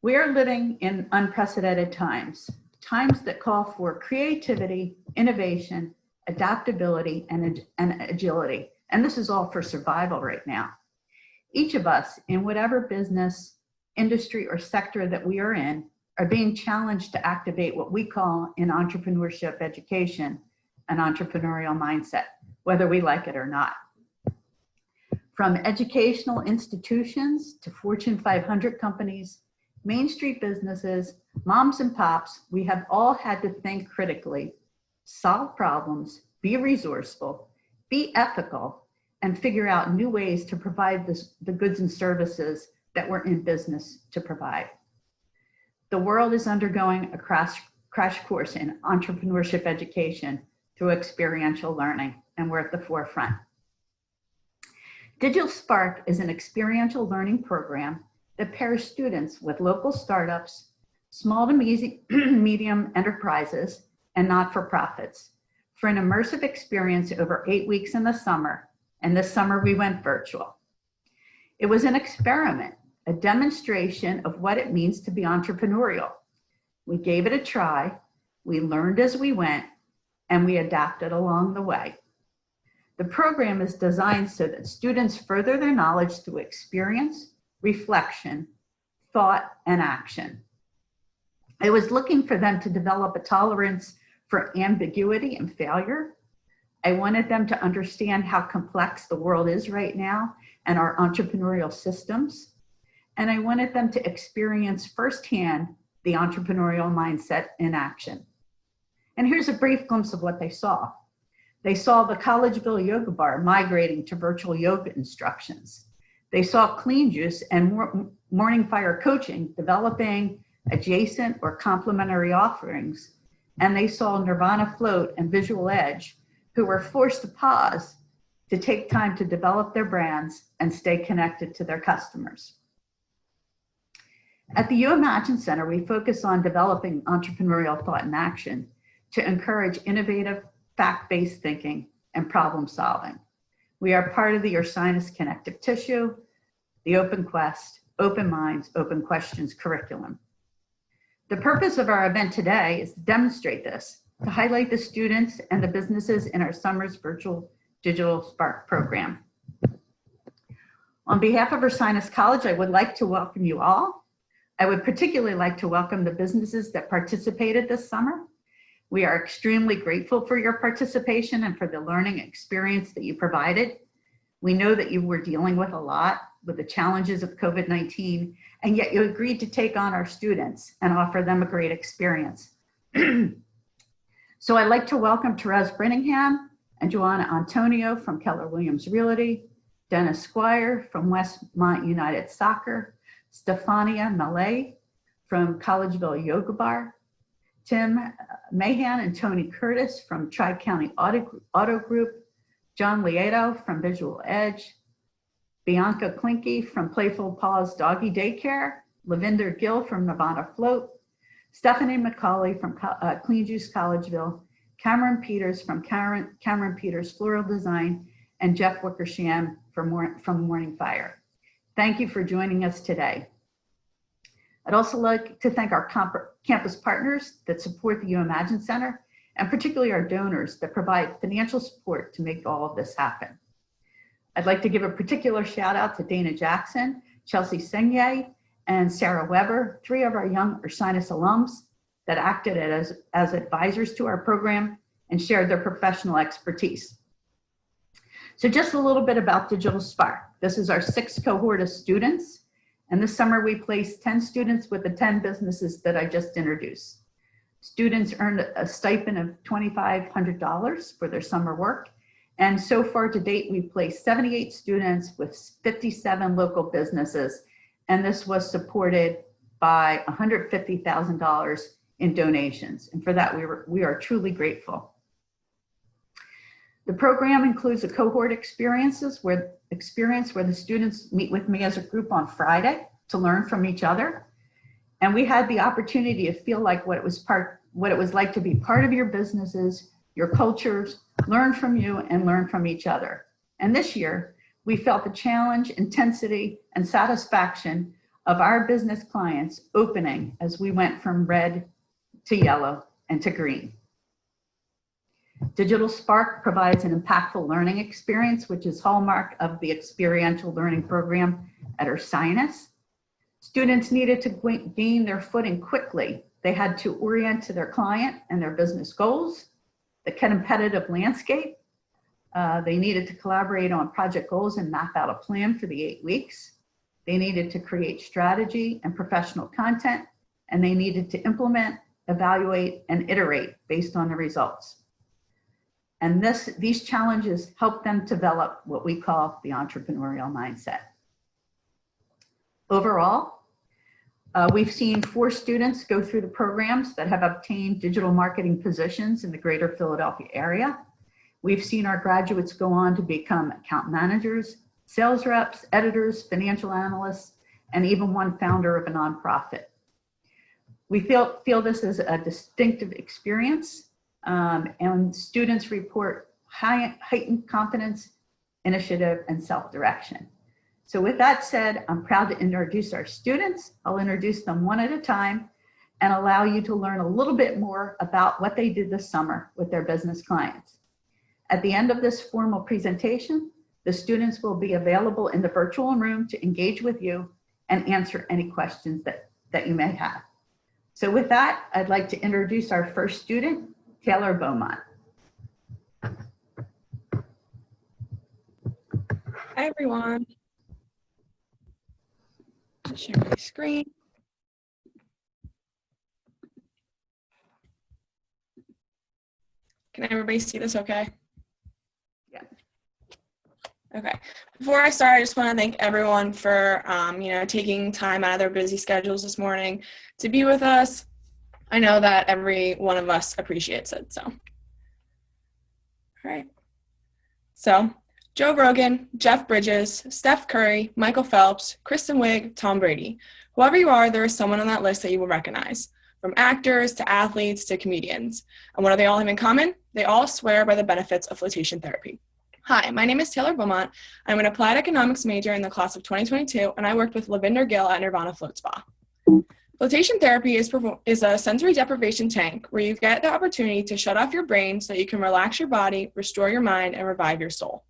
We are living in unprecedented times, times that call for creativity, innovation, adaptability, and agility. And this is all for survival right now. Each of us, in whatever business, industry, or sector that we are in, are being challenged to activate what we call in entrepreneurship education an entrepreneurial mindset, whether we like it or not. From educational institutions to Fortune 500 companies, Main Street businesses, moms and pops, we have all had to think critically, solve problems, be resourceful, be ethical, and figure out new ways to provide the goods and services that we're in business to provide. The world is undergoing a crash course in entrepreneurship education through experiential learning, and we're at the forefront. Digital Spark is an experiential learning program that pairs students with local startups, small to medium enterprises, and not-for-profits for an immersive experience over 8 weeks in the summer, and this summer we went virtual. It was an experiment, a demonstration of what it means to be entrepreneurial. We gave it a try, we learned as we went, and we adapted along the way. The program is designed so that students further their knowledge through experience, reflection, thought, and action. I was looking for them to develop a tolerance for ambiguity and failure. I wanted them to understand how complex the world is right now and our entrepreneurial systems. And I wanted them to experience firsthand the entrepreneurial mindset in action. And here's a brief glimpse of what they saw. They saw the Collegeville Yoga Bar migrating to virtual yoga instructions. They saw Clean Juice and Morning Fire Coaching developing adjacent or complementary offerings. And they saw Nirvana Float and Visual Edge, who were forced to pause to take time to develop their brands and stay connected to their customers. At the UImagine Center, we focus on developing entrepreneurial thought and action to encourage innovative, fact-based thinking and problem solving. We are part of the Ursinus Connective Tissue, the Open Quest, Open Minds, Open Questions curriculum. The purpose of our event today is to demonstrate this, to highlight the students and the businesses in our summer's virtual Digital Spark program. On behalf of Ursinus College, I would like to welcome you all. I would particularly like to welcome the businesses that participated this summer. We are extremely grateful for your participation and for the learning experience that you provided. We know that you were dealing with a lot with the challenges of COVID-19, and yet you agreed to take on our students and offer them a great experience. So I'd like to welcome Therese Brinningham and Joanna Antonio from Keller Williams Realty, Dennis Squire from Westmont United Soccer, Stefania Malay from Collegeville Yoga Bar, Tim Mahan and Tony Curtis from Tri-County Auto Group, John Lieto from Visual Edge, Bianca Klinke from Playful Paws Doggy Daycare, Lavinder Gill from Nirvana Float, Stephanie McCauley from Clean Juice Collegeville, Cameron Peters from Cameron Peters Floral Design, and Jeff Wickersham from Morning Fire. Thank you for joining us today. I'd also like to thank our campus partners that support the UImagine Center, and particularly our donors that provide financial support to make all of this happen. I'd like to give a particular shout out to Dana Jackson, Chelsea Sengye, and Sarah Weber, 3 of our young Ursinus alums that acted as advisors to our program and shared their professional expertise. So just a little bit about Digital Spark. This is our 6th cohort of students. And this summer we placed 10 students with the 10 businesses that I just introduced. Students earned a stipend of $2,500 for their summer work. And so far to date, we've placed 78 students with 57 local businesses. And this was supported by $150,000 in donations. And for that, we are truly grateful. The program includes a cohort experience where the students meet with me as a group on Friday to learn from each other. And we had the opportunity to feel like what it was like to be part of your businesses, your cultures, learn from you and learn from each other. And this year, we felt the challenge, intensity, and satisfaction of our business clients opening as we went from red to yellow and to green. Digital Spark provides an impactful learning experience, which is hallmark of the experiential learning program at Ursinus. Students needed to gain their footing quickly. They had to orient to their client and their business goals, the competitive landscape. They needed to collaborate on project goals and map out a plan for the 8 weeks. They needed to create strategy and professional content, and they needed to implement, evaluate, and iterate based on the results. And these challenges help them develop what we call the entrepreneurial mindset. Overall, we've seen 4 students go through the programs that have obtained digital marketing positions in the greater Philadelphia area. We've seen our graduates go on to become account managers, sales reps, editors, financial analysts, and even one founder of a nonprofit. We feel this is a distinctive experience, and students report heightened confidence, initiative, and self-direction. So with that said, I'm proud to introduce our students. I'll introduce them one at a time and allow you to learn a little bit more about what they did this summer with their business clients. At the end of this formal presentation, the students will be available in the virtual room to engage with you and answer any questions that you may have. So with that, I'd like to introduce our first student, Taylor Beaumont. Hi, everyone. Share my screen. Can everybody see this okay? Yeah. Okay. Before I start, I just want to thank everyone for taking time out of their busy schedules this morning to be with us. I know that every one of us appreciates it. So, all right. So, Joe Rogan, Jeff Bridges, Steph Curry, Michael Phelps, Kristen Wiig, Tom Brady. Whoever you are, there is someone on that list that you will recognize, from actors to athletes to comedians. And what do they all have in common? They all swear by the benefits of flotation therapy. Hi, my name is Taylor Beaumont. I'm an applied economics major in the class of 2022, and I worked with Lavinder Gill at Nirvana Float Spa. Flotation therapy is a sensory deprivation tank where you get the opportunity to shut off your brain so that you can relax your body, restore your mind, and revive your soul.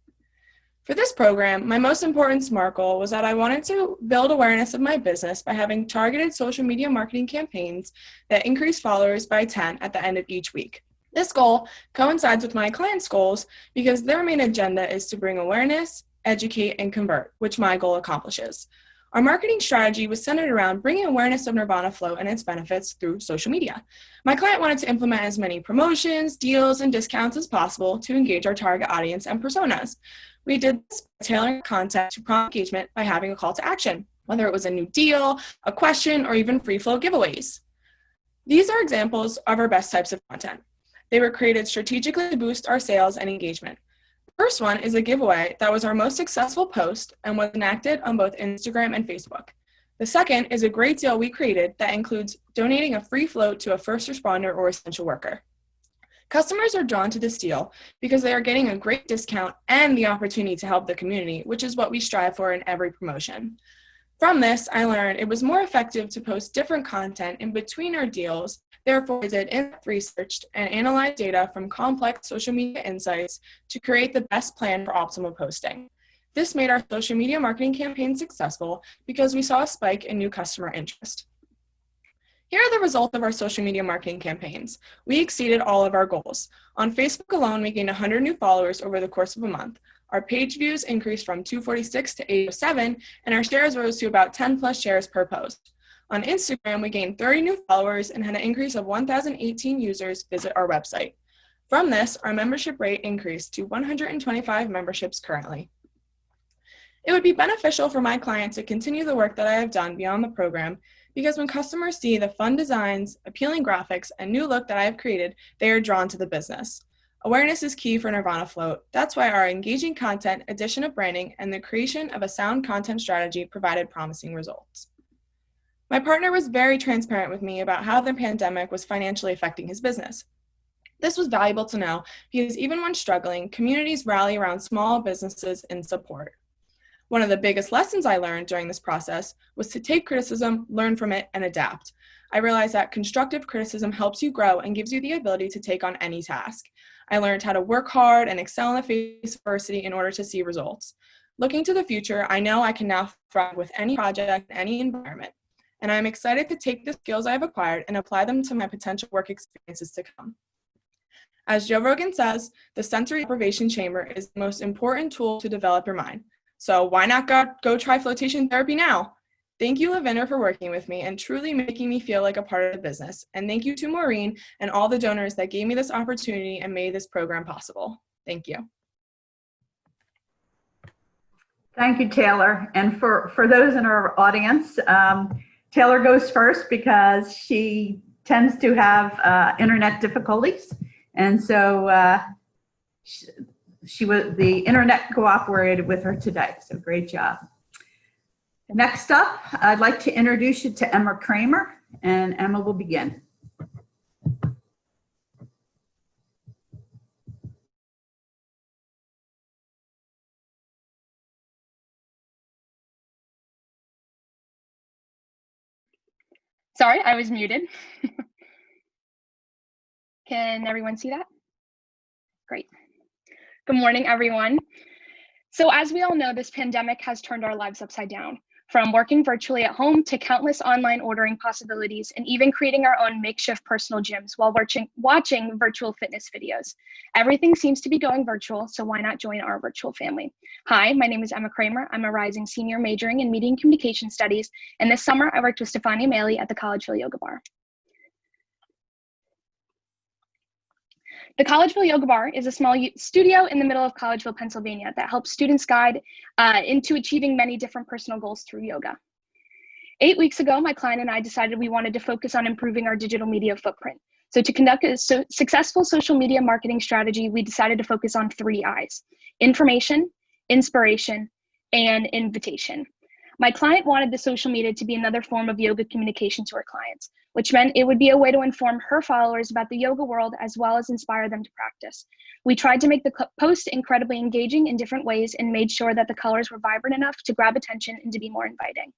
For this program, my most important SMART goal was that I wanted to build awareness of my business by having targeted social media marketing campaigns that increase followers by 10 at the end of each week. This goal coincides with my clients' goals because their main agenda is to bring awareness, educate, and convert, which my goal accomplishes. Our marketing strategy was centered around bringing awareness of Nirvana Float and its benefits through social media. My client wanted to implement as many promotions, deals, and discounts as possible to engage our target audience and personas. We did this by tailoring content to prompt engagement by having a call to action, whether it was a new deal, a question, or even free flow giveaways. These are examples of our best types of content. They were created strategically to boost our sales and engagement. The first one is a giveaway that was our most successful post and was enacted on both Instagram and Facebook. The second is a great deal we created that includes donating a free float to a first responder or essential worker. Customers are drawn to this deal because they are getting a great discount and the opportunity to help the community, which is what we strive for in every promotion. From this, I learned it was more effective to post different content in between our deals. Therefore, I did in-depth research and analyzed data from complex social media insights to create the best plan for optimal posting. This made our social media marketing campaign successful because we saw a spike in new customer interest. Here are the results of our social media marketing campaigns. We exceeded all of our goals. On Facebook alone, we gained 100 new followers over the course of a month. Our page views increased from 246 to 807, and our shares rose to about 10 plus shares per post. On Instagram, we gained 30 new followers and had an increase of 1,018 users visit our website. From this, our membership rate increased to 125 memberships currently. It would be beneficial for my clients to continue the work that I have done beyond the program because when customers see the fun designs, appealing graphics, and new look that I have created, they are drawn to the business. Awareness is key for Nirvana Float. That's why our engaging content, addition of branding, and the creation of a sound content strategy provided promising results. My partner was very transparent with me about how the pandemic was financially affecting his business. This was valuable to know because even when struggling, communities rally around small businesses in support. One of the biggest lessons I learned during this process was to take criticism, learn from it, and adapt. I realized that constructive criticism helps you grow and gives you the ability to take on any task. I learned how to work hard and excel in the face of adversity in order to see results. Looking to the future, I know I can now thrive with any project, any environment, and I'm excited to take the skills I have acquired and apply them to my potential work experiences to come. As Joe Rogan says, the sensory deprivation chamber is the most important tool to develop your mind. So why not go try flotation therapy now? Thank you, Lavender, for working with me and truly making me feel like a part of the business. And thank you to Maureen and all the donors that gave me this opportunity and made this program possible. Thank you. Thank you, Taylor. And for those in our audience, Taylor goes first because she tends to have internet difficulties. And so the internet cooperated with her today. So great job. Next up, I'd like to introduce you to Emma Kramer, and Emma will begin. Sorry, I was muted. Can everyone see that? Great. Good morning, everyone. So as we all know, this pandemic has turned our lives upside down, from working virtually at home to countless online ordering possibilities, and even creating our own makeshift personal gyms while watching virtual fitness videos. Everything seems to be going virtual, so why not join our virtual family? Hi, my name is Emma Kramer. I'm a rising senior majoring in media and communication studies, and this summer I worked with Stefania Maley at the Collegeville Yoga Bar. The Collegeville Yoga Bar is a small studio in the middle of Collegeville, Pennsylvania that helps students guide into achieving many different personal goals through yoga. 8 weeks ago, my client and I decided we wanted to focus on improving our digital media footprint. So to conduct a successful social media marketing strategy, we decided to focus on 3 I's: information, inspiration, and invitation. My client wanted the social media to be another form of yoga communication to her clients, which meant it would be a way to inform her followers about the yoga world as well as inspire them to practice. We tried to make the post incredibly engaging in different ways and made sure that the colors were vibrant enough to grab attention and to be more inviting.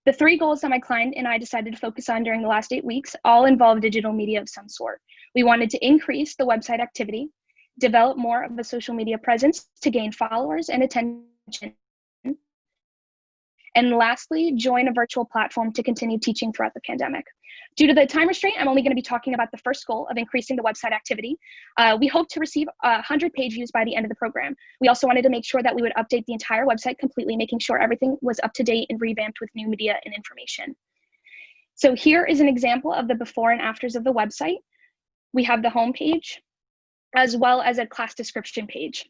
The 3 goals that my client and I decided to focus on during the last 8 weeks all involve digital media of some sort. We wanted to increase the website activity, develop more of a social media presence to gain followers and attention, and lastly, join a virtual platform to continue teaching throughout the pandemic. Due to the time restraint, I'm only going to be talking about the first goal of increasing the website activity. We hope to receive 100 page views by the end of the program. We also wanted to make sure that we would update the entire website completely, making sure everything was up to date and revamped with new media and information. So here is an example of the before and afters of the website. We have the home page, as well as a class description page.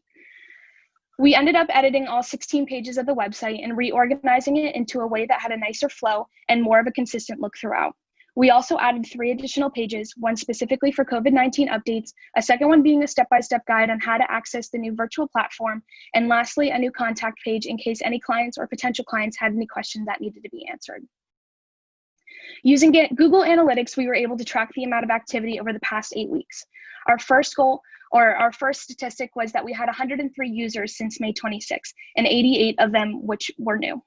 We ended up editing all 16 pages of the website and reorganizing it into a way that had a nicer flow and more of a consistent look throughout. We also added 3 additional pages, one specifically for COVID-19 updates, a second one being a step-by-step guide on how to access the new virtual platform, and lastly, a new contact page in case any clients or potential clients had any questions that needed to be answered. Using Google Analytics, we were able to track the amount of activity over the past 8 weeks. Our first goal, or our first statistic, was that we had 103 users since May 26, and 88 of them which were new.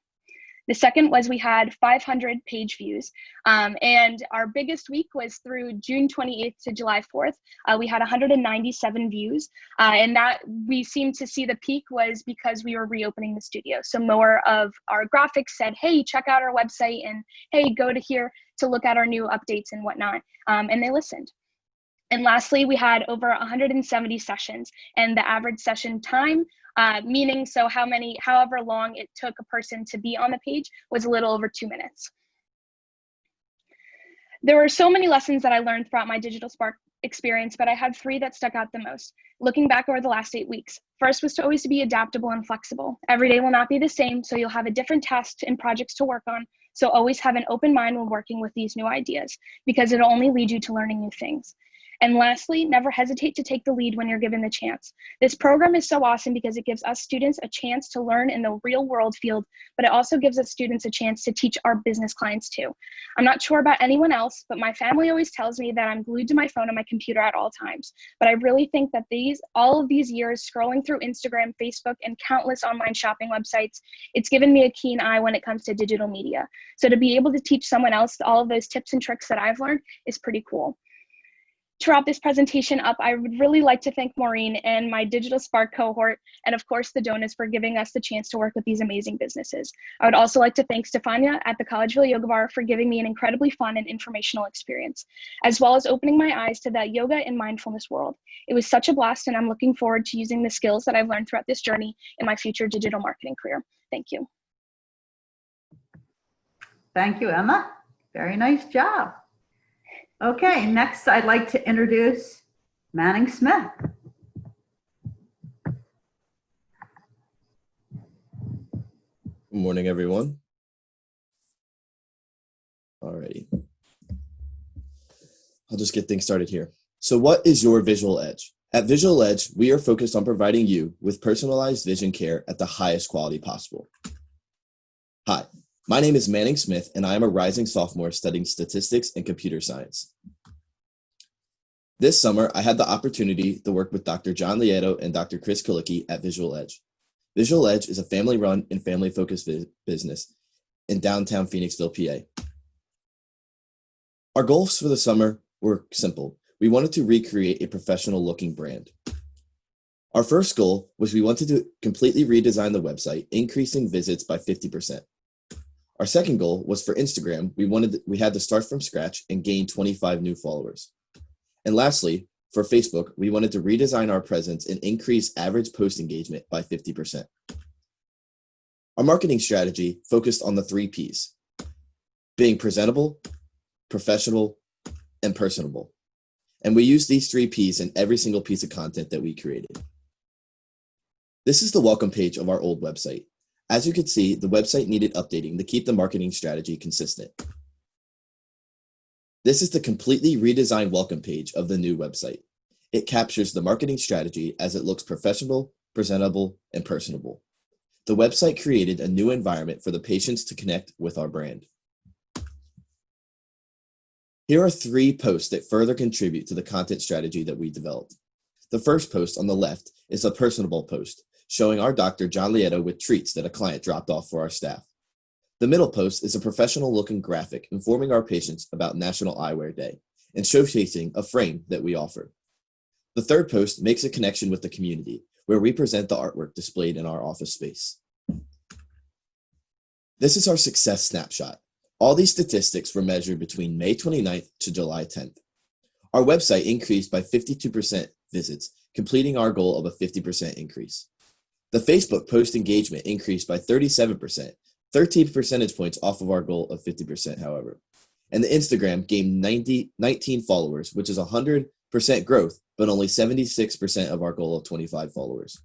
The second was we had 500 page views, and our biggest week was through June 28th to July 4th. We had 197 views, and that we seemed to see the peak was because we were reopening the studio. So more of our graphics said, hey, check out our website, and hey, go to here to look at our new updates and whatnot, and they listened. And lastly, we had over 170 sessions, and the average session time, meaning so however long it took a person to be on the page, was a little over 2 minutes. There were so many lessons that I learned throughout my Digital Spark experience, but I had 3 that stuck out the most. Looking back over the last 8 weeks, first was to always be adaptable and flexible. Every day will not be the same, so you'll have a different task and projects to work on. So always have an open mind when working with these new ideas, because it'll only lead you to learning new things. And lastly, never hesitate to take the lead when you're given the chance. This program is so awesome because it gives us students a chance to learn in the real world field, but it also gives us students a chance to teach our business clients too. I'm not sure about anyone else, but my family always tells me that I'm glued to my phone and my computer at all times. But I really think that all of these years scrolling through Instagram, Facebook, and countless online shopping websites, it's given me a keen eye when it comes to digital media. So to be able to teach someone else all of those tips and tricks that I've learned is pretty cool. To wrap this presentation up, I would really like to thank Maureen and my Digital Spark cohort, and of course the donors for giving us the chance to work with these amazing businesses. I would also like to thank Stefania at the Collegeville Yoga Bar for giving me an incredibly fun and informational experience, as well as opening my eyes to the yoga and mindfulness world. It was such a blast, and I'm looking forward to using the skills that I've learned throughout this journey in my future digital marketing career. Thank you. Thank you, Emma. Very nice job. Okay, next I'd like to introduce Manning Smith. Good morning, everyone. Alrighty. I'll just get things started here. So what is your visual edge? At Visual Edge, we are focused on providing you with personalized vision care at the highest quality possible. Hi, my name is Manning Smith, and I am a rising sophomore studying statistics and computer science. This summer, I had the opportunity to work with Dr. John Lieto and Dr. Chris Kulicki at Visual Edge. Visual Edge is a family-run and family-focused business in downtown Phoenixville, PA. Our goals for the summer were simple. We wanted to recreate a professional-looking brand. Our first goal was we wanted to completely redesign the website, increasing visits by 50%. Our second goal was for Instagram, we had to start from scratch and gain 25 new followers. And lastly, for Facebook, we wanted to redesign our presence and increase average post engagement by 50%. Our marketing strategy focused on the 3 Ps: being presentable, professional, and personable. And we used these 3 Ps in every single piece of content that we created. This is the welcome page of our old website. As you can see, the website needed updating to keep the marketing strategy consistent. This is the completely redesigned welcome page of the new website. It captures the marketing strategy as it looks professional, presentable, and personable. The website created a new environment for the patients to connect with our brand. Here are 3 posts that further contribute to the content strategy that we developed. The first post on the left is a personable post, showing our Dr. John Lieto with treats that a client dropped off for our staff. The middle post is a professional-looking graphic informing our patients about National Eyewear Day and showcasing a frame that we offer. The third post makes a connection with the community, where we present the artwork displayed in our office space. This is our success snapshot. All these statistics were measured between May 29th to July 10th. Our website increased by 52% visits, completing our goal of a 50% increase. The Facebook post engagement increased by 37%, 13 percentage points off of our goal of 50%, however. And the Instagram gained 19 followers, which is 100% growth, but only 76% of our goal of 25 followers.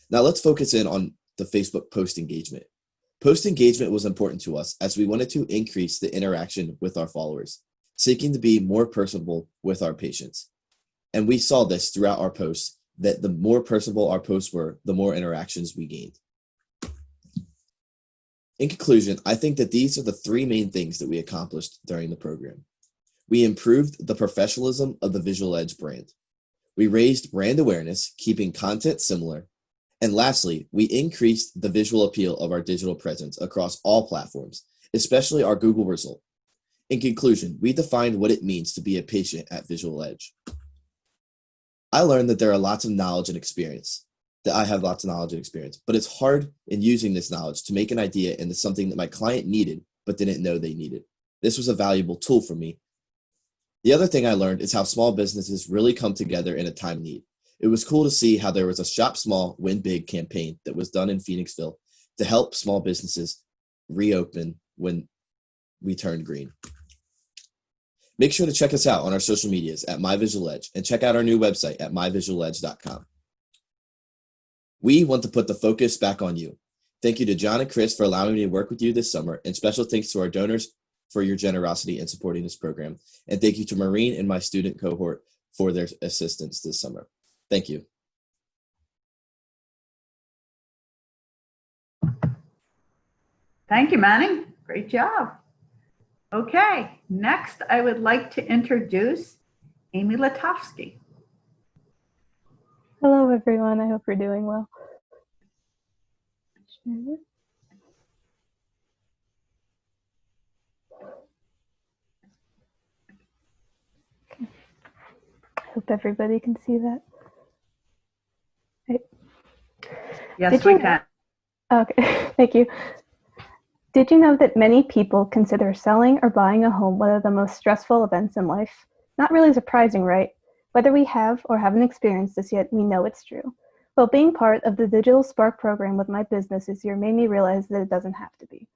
Now let's focus in on the Facebook post engagement. Post engagement was important to us as we wanted to increase the interaction with our followers, seeking to be more personable with our patients. And we saw this throughout our posts, that the more personable our posts were, the more interactions we gained. In conclusion, I think that these are the 3 main things that we accomplished during the program. We improved the professionalism of the Visual Edge brand. We raised brand awareness, keeping content similar. And lastly, we increased the visual appeal of our digital presence across all platforms, especially our Google result. In conclusion, we defined what it means to be a patient at Visual Edge. I learned that there are lots of knowledge and experience, but it's hard in using this knowledge to make an idea into something that my client needed, but didn't know they needed. This was a valuable tool for me. The other thing I learned is how small businesses really come together in a time of need. It was cool to see how there was a Shop Small, Win Big campaign that was done in Phoenixville to help small businesses reopen when we turned green. Make sure to check us out on our social medias at MyVisualEdge and check out our new website at myvisualedge.com. We want to put the focus back on you. Thank you to John and Chris for allowing me to work with you this summer, and special thanks to our donors for your generosity in supporting this program. And thank you to Maureen and my student cohort for their assistance this summer. Thank you. Thank you, Manny. Great job. Okay, next I would like to introduce Amy Latofsky. Hello, everyone. I hope you're doing well. Sure. Okay. I hope everybody can see that. Right. Yes, we can. Okay, thank you. Did you know that many people consider selling or buying a home one of the most stressful events in life? Not really surprising, right? Whether we have or haven't experienced this yet, we know it's true. Well, being part of the Digital Spark program with my business this year made me realize that it doesn't have to be.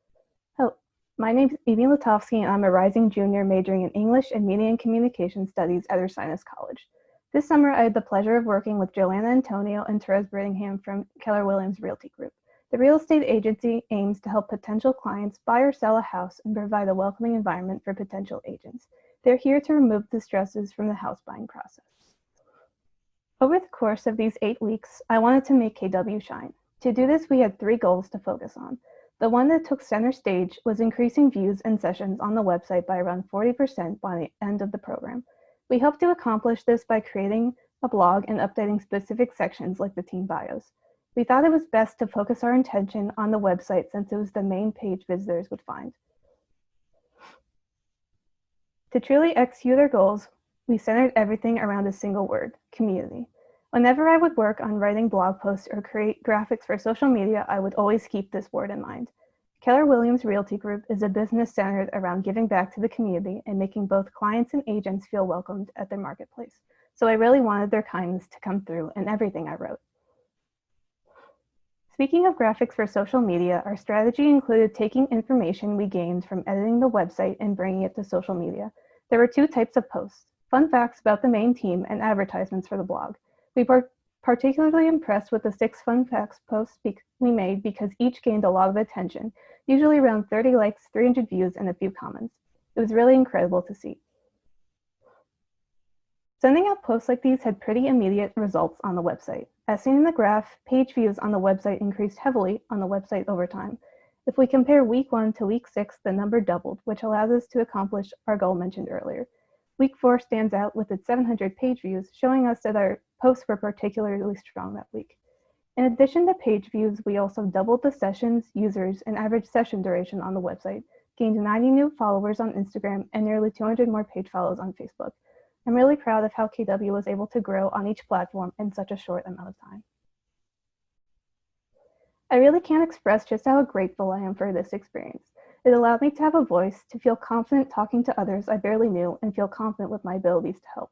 Oh, my name is Amy Latofsky, and I'm a rising junior majoring in English and Media and Communication Studies at Ursinus College. This summer, I had the pleasure of working with Joanna Antonio and Therese Brittingham from Keller Williams Realty Group. The real estate agency aims to help potential clients buy or sell a house and provide a welcoming environment for potential agents. They're here to remove the stresses from the house buying process. Over the course of these 8 weeks, I wanted to make KW shine. To do this, we had 3 goals to focus on. The one that took center stage was increasing views and sessions on the website by around 40% by the end of the program. We hope to accomplish this by creating a blog and updating specific sections like the team bios. We thought it was best to focus our attention on the website since it was the main page visitors would find. To truly execute our goals, we centered everything around a single word: community. Whenever I would work on writing blog posts or create graphics for social media, I would always keep this word in mind. Keller Williams Realty Group is a business centered around giving back to the community and making both clients and agents feel welcomed at their marketplace. So I really wanted their kindness to come through in everything I wrote. Speaking of graphics for social media, our strategy included taking information we gained from editing the website and bringing it to social media. There were 2 types of posts: fun facts about the main team and advertisements for the blog. We were particularly impressed with the 6 fun facts posts we made because each gained a lot of attention, usually around 30 likes, 300 views, and a few comments. It was really incredible to see. Sending out posts like these had pretty immediate results on the website. As seen in the graph, page views on the website increased heavily on the website over time. If we compare week 1 to week 6, the number doubled, which allows us to accomplish our goal mentioned earlier. Week 4 stands out with its 700 page views, showing us that our posts were particularly strong that week. In addition to page views, we also doubled the sessions, users, and average session duration on the website, gained 90 new followers on Instagram, and nearly 200 more page follows on Facebook. I'm really proud of how KW was able to grow on each platform in such a short amount of time. I really can't express just how grateful I am for this experience. It allowed me to have a voice, to feel confident talking to others I barely knew, and feel confident with my abilities to help.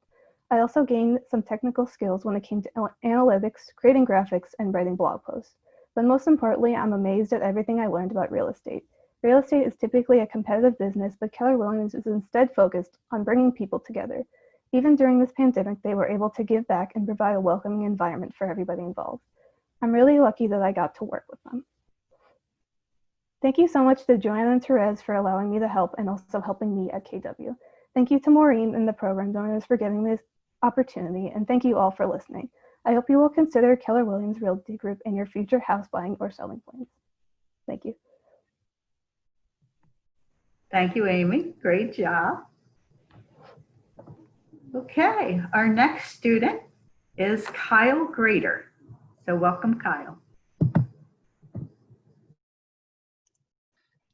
I also gained some technical skills when it came to analytics, creating graphics, and writing blog posts. But most importantly, I'm amazed at everything I learned about real estate. Real estate is typically a competitive business, but Keller Williams is instead focused on bringing people together. Even during this pandemic, they were able to give back and provide a welcoming environment for everybody involved. I'm really lucky that I got to work with them. Thank you so much to Joanna and Therese for allowing me to help and also helping me at KW. Thank you to Maureen and the program donors for giving me this opportunity, and thank you all for listening. I hope you will consider Keller Williams Realty Group in your future house buying or selling plans. Thank you. Thank you, Amy. Great job. Okay, our next student is Kyle Grader. So welcome, Kyle.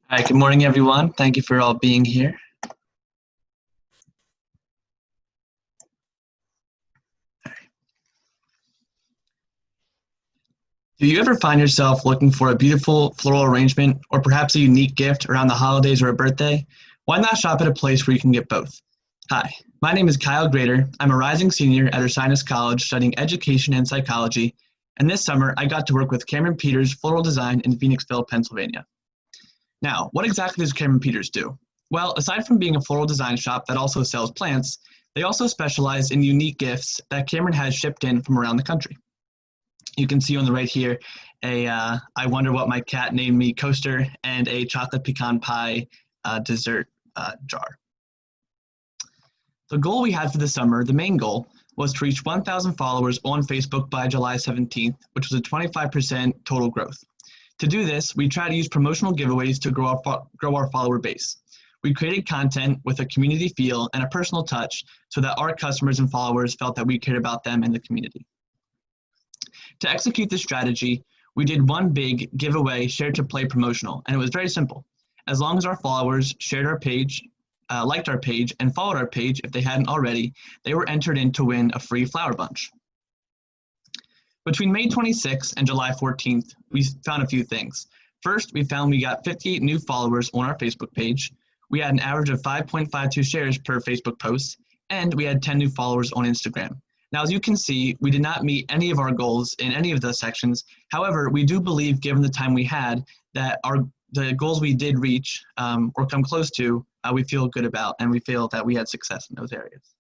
Hi, good morning, everyone. Thank you for all being here. Do you ever find yourself looking for a beautiful floral arrangement or perhaps a unique gift around the holidays or a birthday? Why not shop at a place where you can get both? Hi, my name is Kyle Grader. I'm a rising senior at Ursinus College studying education and psychology, and this summer I got to work with Cameron Peters Floral Design in Phoenixville, Pennsylvania. Now, what exactly does Cameron Peters do? Well, aside from being a floral design shop that also sells plants, they also specialize in unique gifts that Cameron has shipped in from around the country. You can see on the right here a I Wonder What My Cat Named Me coaster and a chocolate pecan pie dessert jar. The goal we had for the summer, the main goal, was to reach 1,000 followers on Facebook by July 17th, which was a 25% total growth. To do this, we tried to use promotional giveaways to grow our follower base. We created content with a community feel and a personal touch so that our customers and followers felt that we cared about them and the community. To execute this strategy, we did one big giveaway share to play promotional, and it was very simple. As long as our followers shared our page, liked our page, and followed our page if they hadn't already, they were entered in to win a free flower bunch. Between May 26th and July 14th, we found a few things. First, we found we got 58 new followers on our Facebook page. We had an average of 5.52 shares per Facebook post, and we had 10 new followers on Instagram. Now, as you can see, we did not meet any of our goals in any of those sections. However, we do believe, given the time we had, that the goals we did reach or come close to, we feel good about, and we feel that we had success in those areas.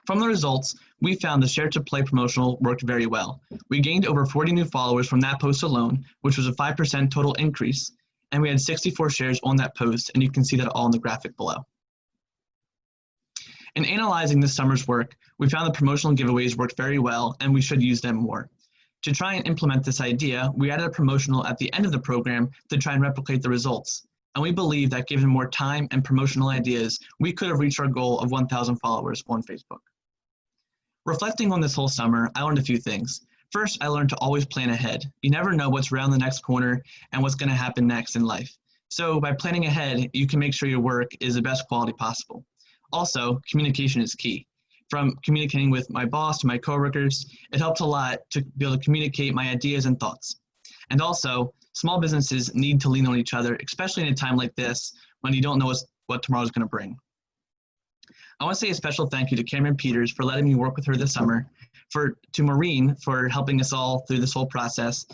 From the results, we found the Share to Play promotional worked very well. We gained over 40 new followers from that post alone, which was a 5% total increase, and we had 64 shares on that post, and you can see that all in the graphic below. In analyzing this summer's work, we found the promotional giveaways worked very well, and we should use them more. To try and implement this idea, we added a promotional at the end of the program to try and replicate the results. And we believe that given more time and promotional ideas, we could have reached our goal of 1,000 followers on Facebook. Reflecting on this whole summer, I learned a few things. First, I learned to always plan ahead. You never know what's around the next corner and what's going to happen next in life. So by planning ahead, you can make sure your work is the best quality possible. Also, communication is key. From communicating with my boss to my coworkers, it helps a lot to be able to communicate my ideas and thoughts. And also, small businesses need to lean on each other, especially in a time like this when you don't know what tomorrow's going to bring. I want to say a special thank you to Cameron Peters for letting me work with her this summer, to Maureen for helping us all through this whole process,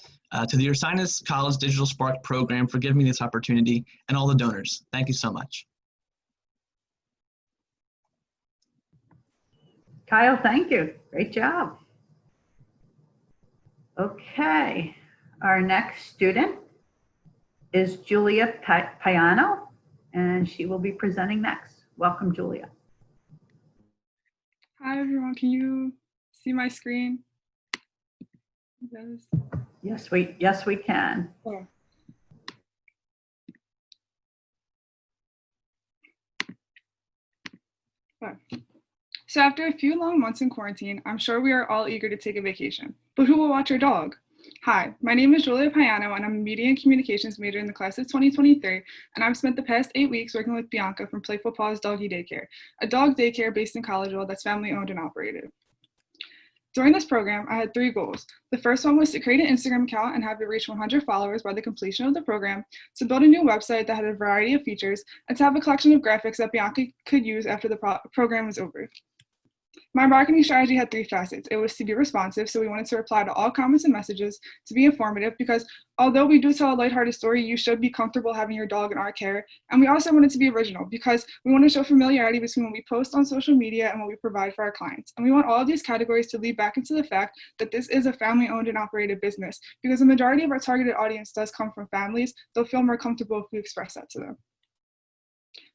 to the Ursinus College Digital Spark program for giving me this opportunity, and all the donors. Thank you so much. Kyle, thank you. Great job. Okay, our next student is Julia Payano, and she will be presenting next. Welcome, Julia. Hi, everyone. Can you see my screen? Yes, we can. Oh. Okay. So after a few long months in quarantine, I'm sure we are all eager to take a vacation. But who will watch our dog? Hi, my name is Julia Payano, and I'm a Media and Communications major in the class of 2023, and I've spent the past 8 weeks working with Bianca from Playful Paws Doggy Daycare, a dog daycare based in Collegeville that's family owned and operated. During this program, I had 3 goals. The first one was to create an Instagram account and have it reach 100 followers by the completion of the program, to build a new website that had a variety of features, and to have a collection of graphics that Bianca could use after the program was over. My marketing strategy had 3 facets. It was to be responsive, so we wanted to reply to all comments and messages, to be informative, because although we do tell a lighthearted story, you should be comfortable having your dog in our care. And we also wanted to be original, because we want to show familiarity between what we post on social media and what we provide for our clients. And we want all of these categories to lead back into the fact that this is a family-owned and operated business, because the majority of our targeted audience does come from families. They'll feel more comfortable if we express that to them.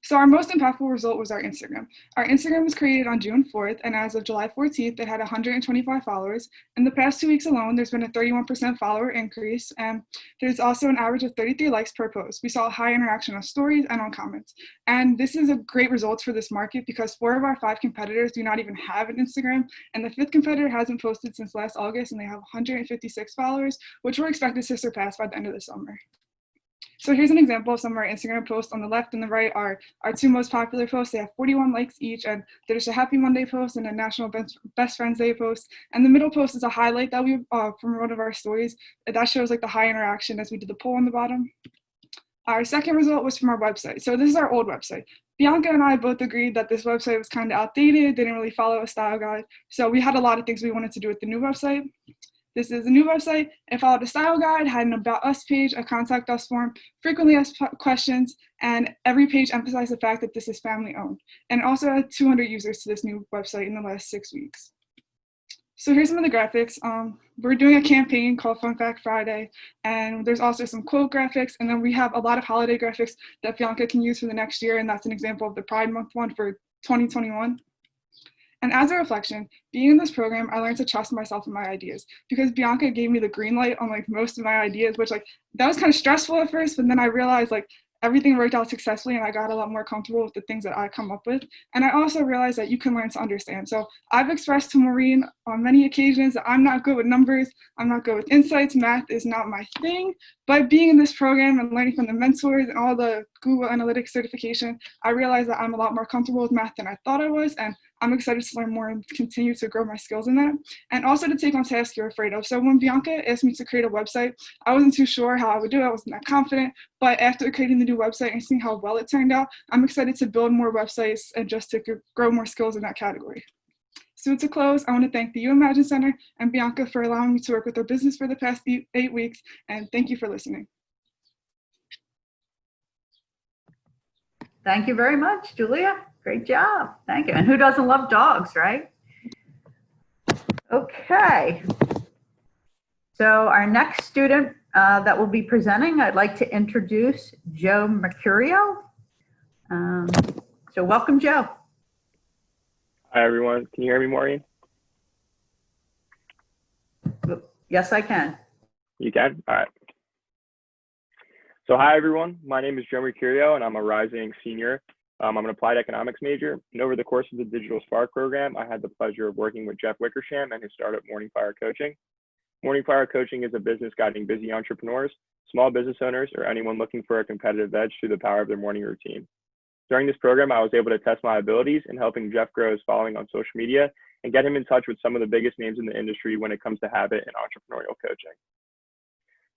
So our most impactful result was our Instagram. Our Instagram was created on June 4th, and as of July 14th, it had 125 followers. In the past 2 weeks alone, there's been a 31% follower increase, and there's also an average of 33 likes per post. We saw high interaction on stories and on comments. And this is a great result for this market, because 4 of our 5 competitors do not even have an Instagram, and the 5th competitor hasn't posted since last August, and they have 156 followers, which we're expected to surpass by the end of the summer. So here's an example of some of our Instagram posts. On the left and the right are our 2 most popular posts. They have 41 likes each, and there's a Happy Monday post and a National Best Friends Day post. And the middle post is a highlight that we from one of our stories that shows like the high interaction as we did the poll on the bottom. Our second result was from our website. So this is our old website. Bianca and I both agreed that this website was kind of outdated, didn't really follow a style guide. So we had a lot of things we wanted to do with the new website. This is a new website. It followed a style guide, had an About Us page, a Contact Us form, frequently asked questions, and every page emphasized the fact that this is family owned. And also had 200 users to this new website in the last 6 weeks. So here's some of the graphics. We're doing a campaign called Fun Fact Friday, and there's also some quote graphics, and then we have a lot of holiday graphics that Bianca can use for the next year, and that's an example of the Pride Month one for 2021. And as a reflection, being in this program, I learned to trust myself and my ideas, because Bianca gave me the green light on like most of my ideas, which like that was kind of stressful at first, but then I realized like everything worked out successfully and I got a lot more comfortable with the things that I come up with. And I also realized that you can learn to understand. So I've expressed to Maureen on many occasions that I'm not good with numbers, I'm not good with insights, math is not my thing. But being in this program and learning from the mentors and all the Google Analytics certification, I realized that I'm a lot more comfortable with math than I thought I was. And I'm excited to learn more and continue to grow my skills in that. And also to take on tasks you're afraid of. So when Bianca asked me to create a website, I wasn't too sure how I would do it. I wasn't that confident. But after creating the new website and seeing how well it turned out, I'm excited to build more websites and just to grow more skills in that category. So to close, I want to thank the UImagine Center and Bianca for allowing me to work with their business for the past 8 weeks. And thank you for listening. Thank you very much, Julia. Great job. Thank you. And who doesn't love dogs, right? Okay. So our next student that will be presenting, I'd like to introduce Joe Mercurio. So welcome, Joe. Hi, everyone. Can you hear me, Maureen? Yes, I can. You can? All right. So hi, everyone. My name is Joe Mercurio, and I'm a rising senior. I'm an applied economics major. And over the course of the Digital Spark program, I had the pleasure of working with Jeff Wickersham and his startup, Morning Fire Coaching. Morning Fire Coaching is a business guiding busy entrepreneurs, small business owners, or anyone looking for a competitive edge through the power of their morning routine. During this program, I was able to test my abilities in helping Jeff grow his following on social media and get him in touch with some of the biggest names in the industry when it comes to habit and entrepreneurial coaching.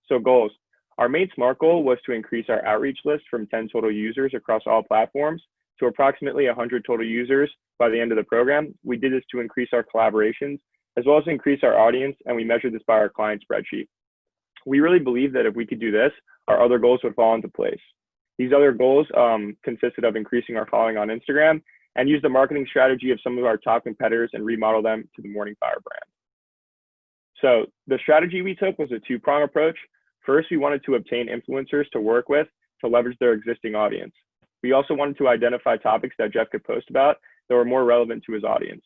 So goals. Our main SMART goal was to increase our outreach list from 10 total users across all platforms to approximately 100 total users by the end of the program. We did this to increase our collaborations, as well as increase our audience, and we measured this by our client spreadsheet. We really believe that if we could do this, our other goals would fall into place. These other goals consisted of increasing our following on Instagram and use the marketing strategy of some of our top competitors and remodel them to the Morning Fire brand. So the strategy we took was a two-prong approach. First, we wanted to obtain influencers to work with to leverage their existing audience. We also wanted to identify topics that Jeff could post about that were more relevant to his audience.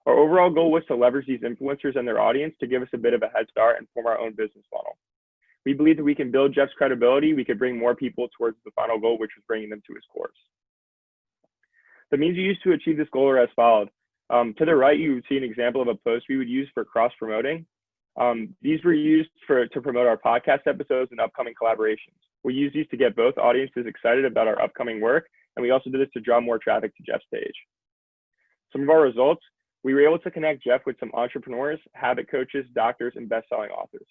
Our overall goal was to leverage these influencers and their audience to give us a bit of a head start and form our own business model. We believe that we can build Jeff's credibility. We could bring more people towards the final goal, which was bringing them to his course. The means we used to achieve this goal are as followed. To the right, you would see an example of a post we would use for cross-promoting. These were used to promote our podcast episodes and upcoming collaborations. We use these to get both audiences excited about our upcoming work, and we also did this to draw more traffic to Jeff's page. Some of our results, we were able to connect Jeff with some entrepreneurs, habit coaches, doctors, and best-selling authors.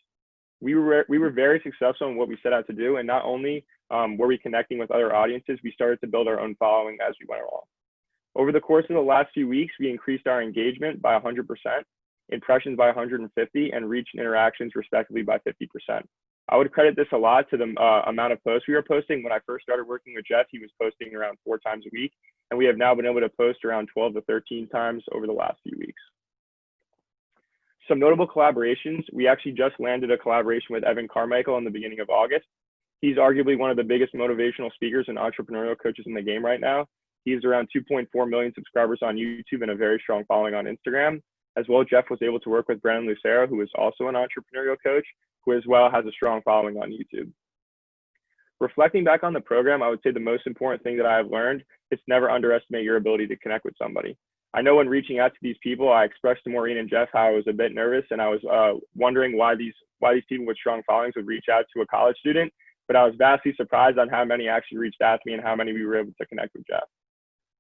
We were very successful in what we set out to do, and not only were we connecting with other audiences, we started to build our own following as we went along. Over the course of the last few weeks, we increased our engagement by 100%, impressions by 150, and reach and interactions respectively by 50%. I would credit this a lot to the amount of posts we were posting. When I first started working with Jeff, he was posting around 4 times a week, and we have now been able to post around 12 to 13 times over the last few weeks. Some notable collaborations, we actually just landed a collaboration with Evan Carmichael in the beginning of August. He's arguably one of the biggest motivational speakers and entrepreneurial coaches in the game right now. He has around 2.4 million subscribers on YouTube and a very strong following on Instagram. As well, Jeff was able to work with Brennan Lucero, who is also an entrepreneurial coach, who as well has a strong following on YouTube. Reflecting back on the program, I would say the most important thing that I have learned is never underestimate your ability to connect with somebody. I know when reaching out to these people, I expressed to Maureen and Jeff how I was a bit nervous, and I was wondering why these people with strong followings would reach out to a college student, but I was vastly surprised on how many actually reached out to me and how many we were able to connect with Jeff.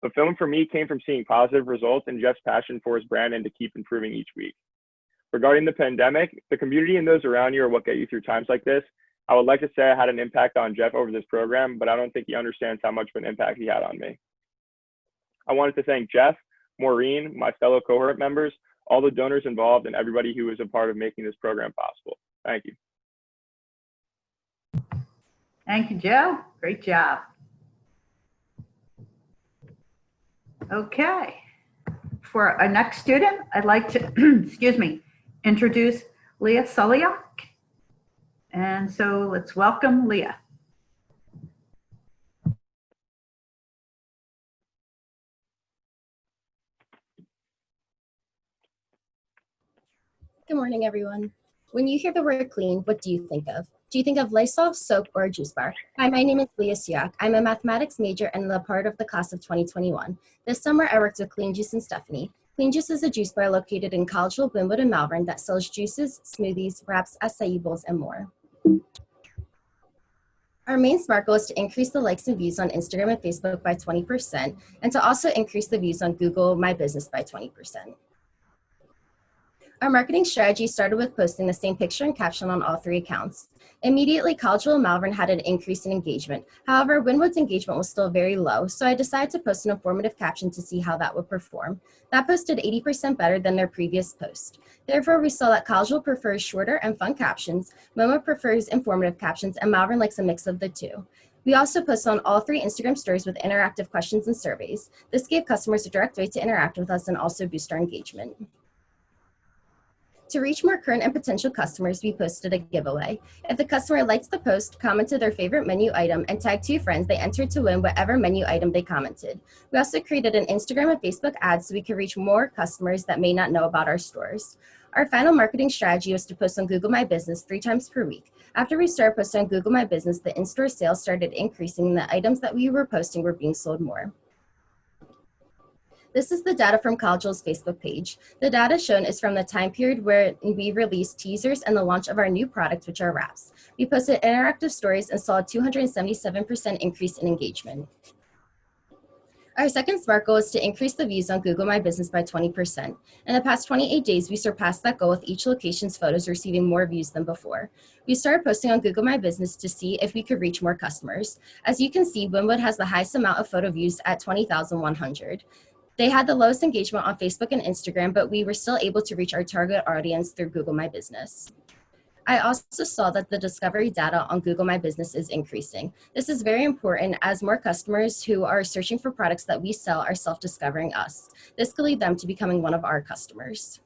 Fulfillment for me came from seeing positive results and Jeff's passion for his brand and to keep improving each week. Regarding the pandemic, the community and those around you are what get you through times like this. I would like to say I had an impact on Jeff over this program, but I don't think he understands how much of an impact he had on me. I wanted to thank Jeff, Maureen, my fellow cohort members, all the donors involved, and everybody who was a part of making this program possible. Thank you. Thank you, Joe. Great job. Okay. For our next student, I'd like to, excuse me, introduce Leah Sulliak. And so let's welcome Leah. Good morning, everyone. When you hear the word clean, what do you think of? Do you think of Lysol, soap, or a juice bar? Hi, my name is Leah Sulliak. I'm a mathematics major and a part of the class of 2021. This summer, I worked with Clean Juice and Stephanie. Clean Juice is a juice bar located in Collegeville, Wynwood, and Malvern that sells juices, smoothies, wraps, acai bowls, and more. Our main smart goal is to increase the likes and views on Instagram and Facebook by 20%, and to also increase the views on Google My Business by 20%. Our marketing strategy started with posting the same picture and caption on all 3 accounts. Immediately, Collegeville and Malvern had an increase in engagement. However, Wynwood's engagement was still very low, so I decided to post an informative caption to see how that would perform. That post did 80% better than their previous post. Therefore, we saw that Collegeville prefers shorter and fun captions, Wynwood prefers informative captions, and Malvern likes a mix of the 2. We also post on all 3 Instagram stories with interactive questions and surveys. This gave customers a direct way to interact with us and also boost our engagement. To reach more current and potential customers, we posted a giveaway. If the customer liked the post, commented their favorite menu item, and tagged 2 friends, they entered to win whatever menu item they commented. We also created an Instagram and Facebook ad so we could reach more customers that may not know about our stores. Our final marketing strategy was to post on Google My Business 3 times per week. After we started posting on Google My Business, the in-store sales started increasing and the items that we were posting were being sold more. This is the data from Collegeville's Facebook page. The data shown is from the time period where we released teasers and the launch of our new product, which are wraps. We posted interactive stories and saw a 277% increase in engagement. Our second SMART goal is to increase the views on Google My Business by 20%. In the past 28 days, we surpassed that goal with each location's photos receiving more views than before. We started posting on Google My Business to see if we could reach more customers. As you can see, Wynwood has the highest amount of photo views at 20,100. They had the lowest engagement on Facebook and Instagram, but we were still able to reach our target audience through Google My Business. I also saw that the discovery data on Google My Business is increasing. This is very important as more customers who are searching for products that we sell are self-discovering us. This could lead them to becoming one of our customers.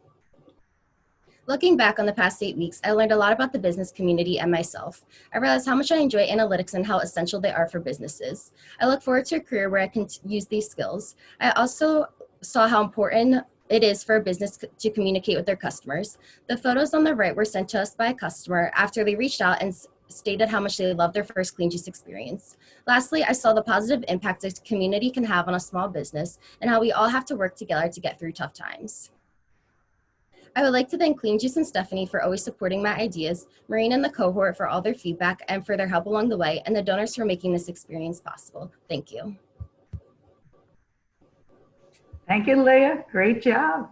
Looking back on the past 8 weeks, I learned a lot about the business community and myself. I realized how much I enjoy analytics and how essential they are for businesses. I look forward to a career where I can use these skills. I also saw how important it is for a business to communicate with their customers. The photos on the right were sent to us by a customer after they reached out and stated how much they loved their first Clean Juice experience. Lastly, I saw the positive impact a community can have on a small business and how we all have to work together to get through tough times. I would like to thank Clean Juice and Stephanie for always supporting my ideas, Maureen and the cohort for all their feedback and for their help along the way, and the donors for making this experience possible. Thank you. Thank you, Leah. Great job.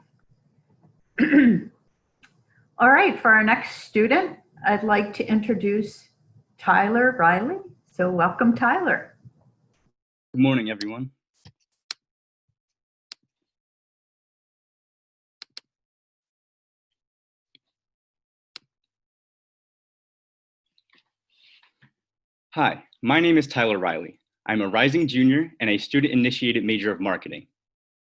All right, for our next student, I'd like to introduce Tyler Riley. So welcome, Tyler. Good morning, everyone. Hi, my name is Tyler Riley. I'm a rising junior and a student-initiated major of marketing.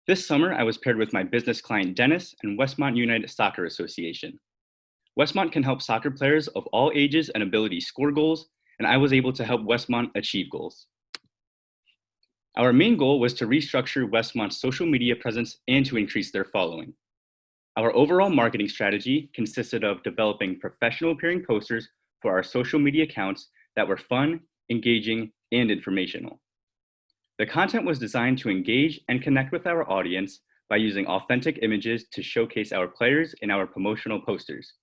This summer, I was paired with my business client, Dennis, and Westmont United Soccer Association. Westmont can help soccer players of all ages and abilities score goals, and I was able to help Westmont achieve goals. Our main goal was to restructure Westmont's social media presence and to increase their following. Our overall marketing strategy consisted of developing professional-appearing posters for our social media accounts that were fun, engaging, and informational. The content was designed to engage and connect with our audience by using authentic images to showcase our players in our promotional posters.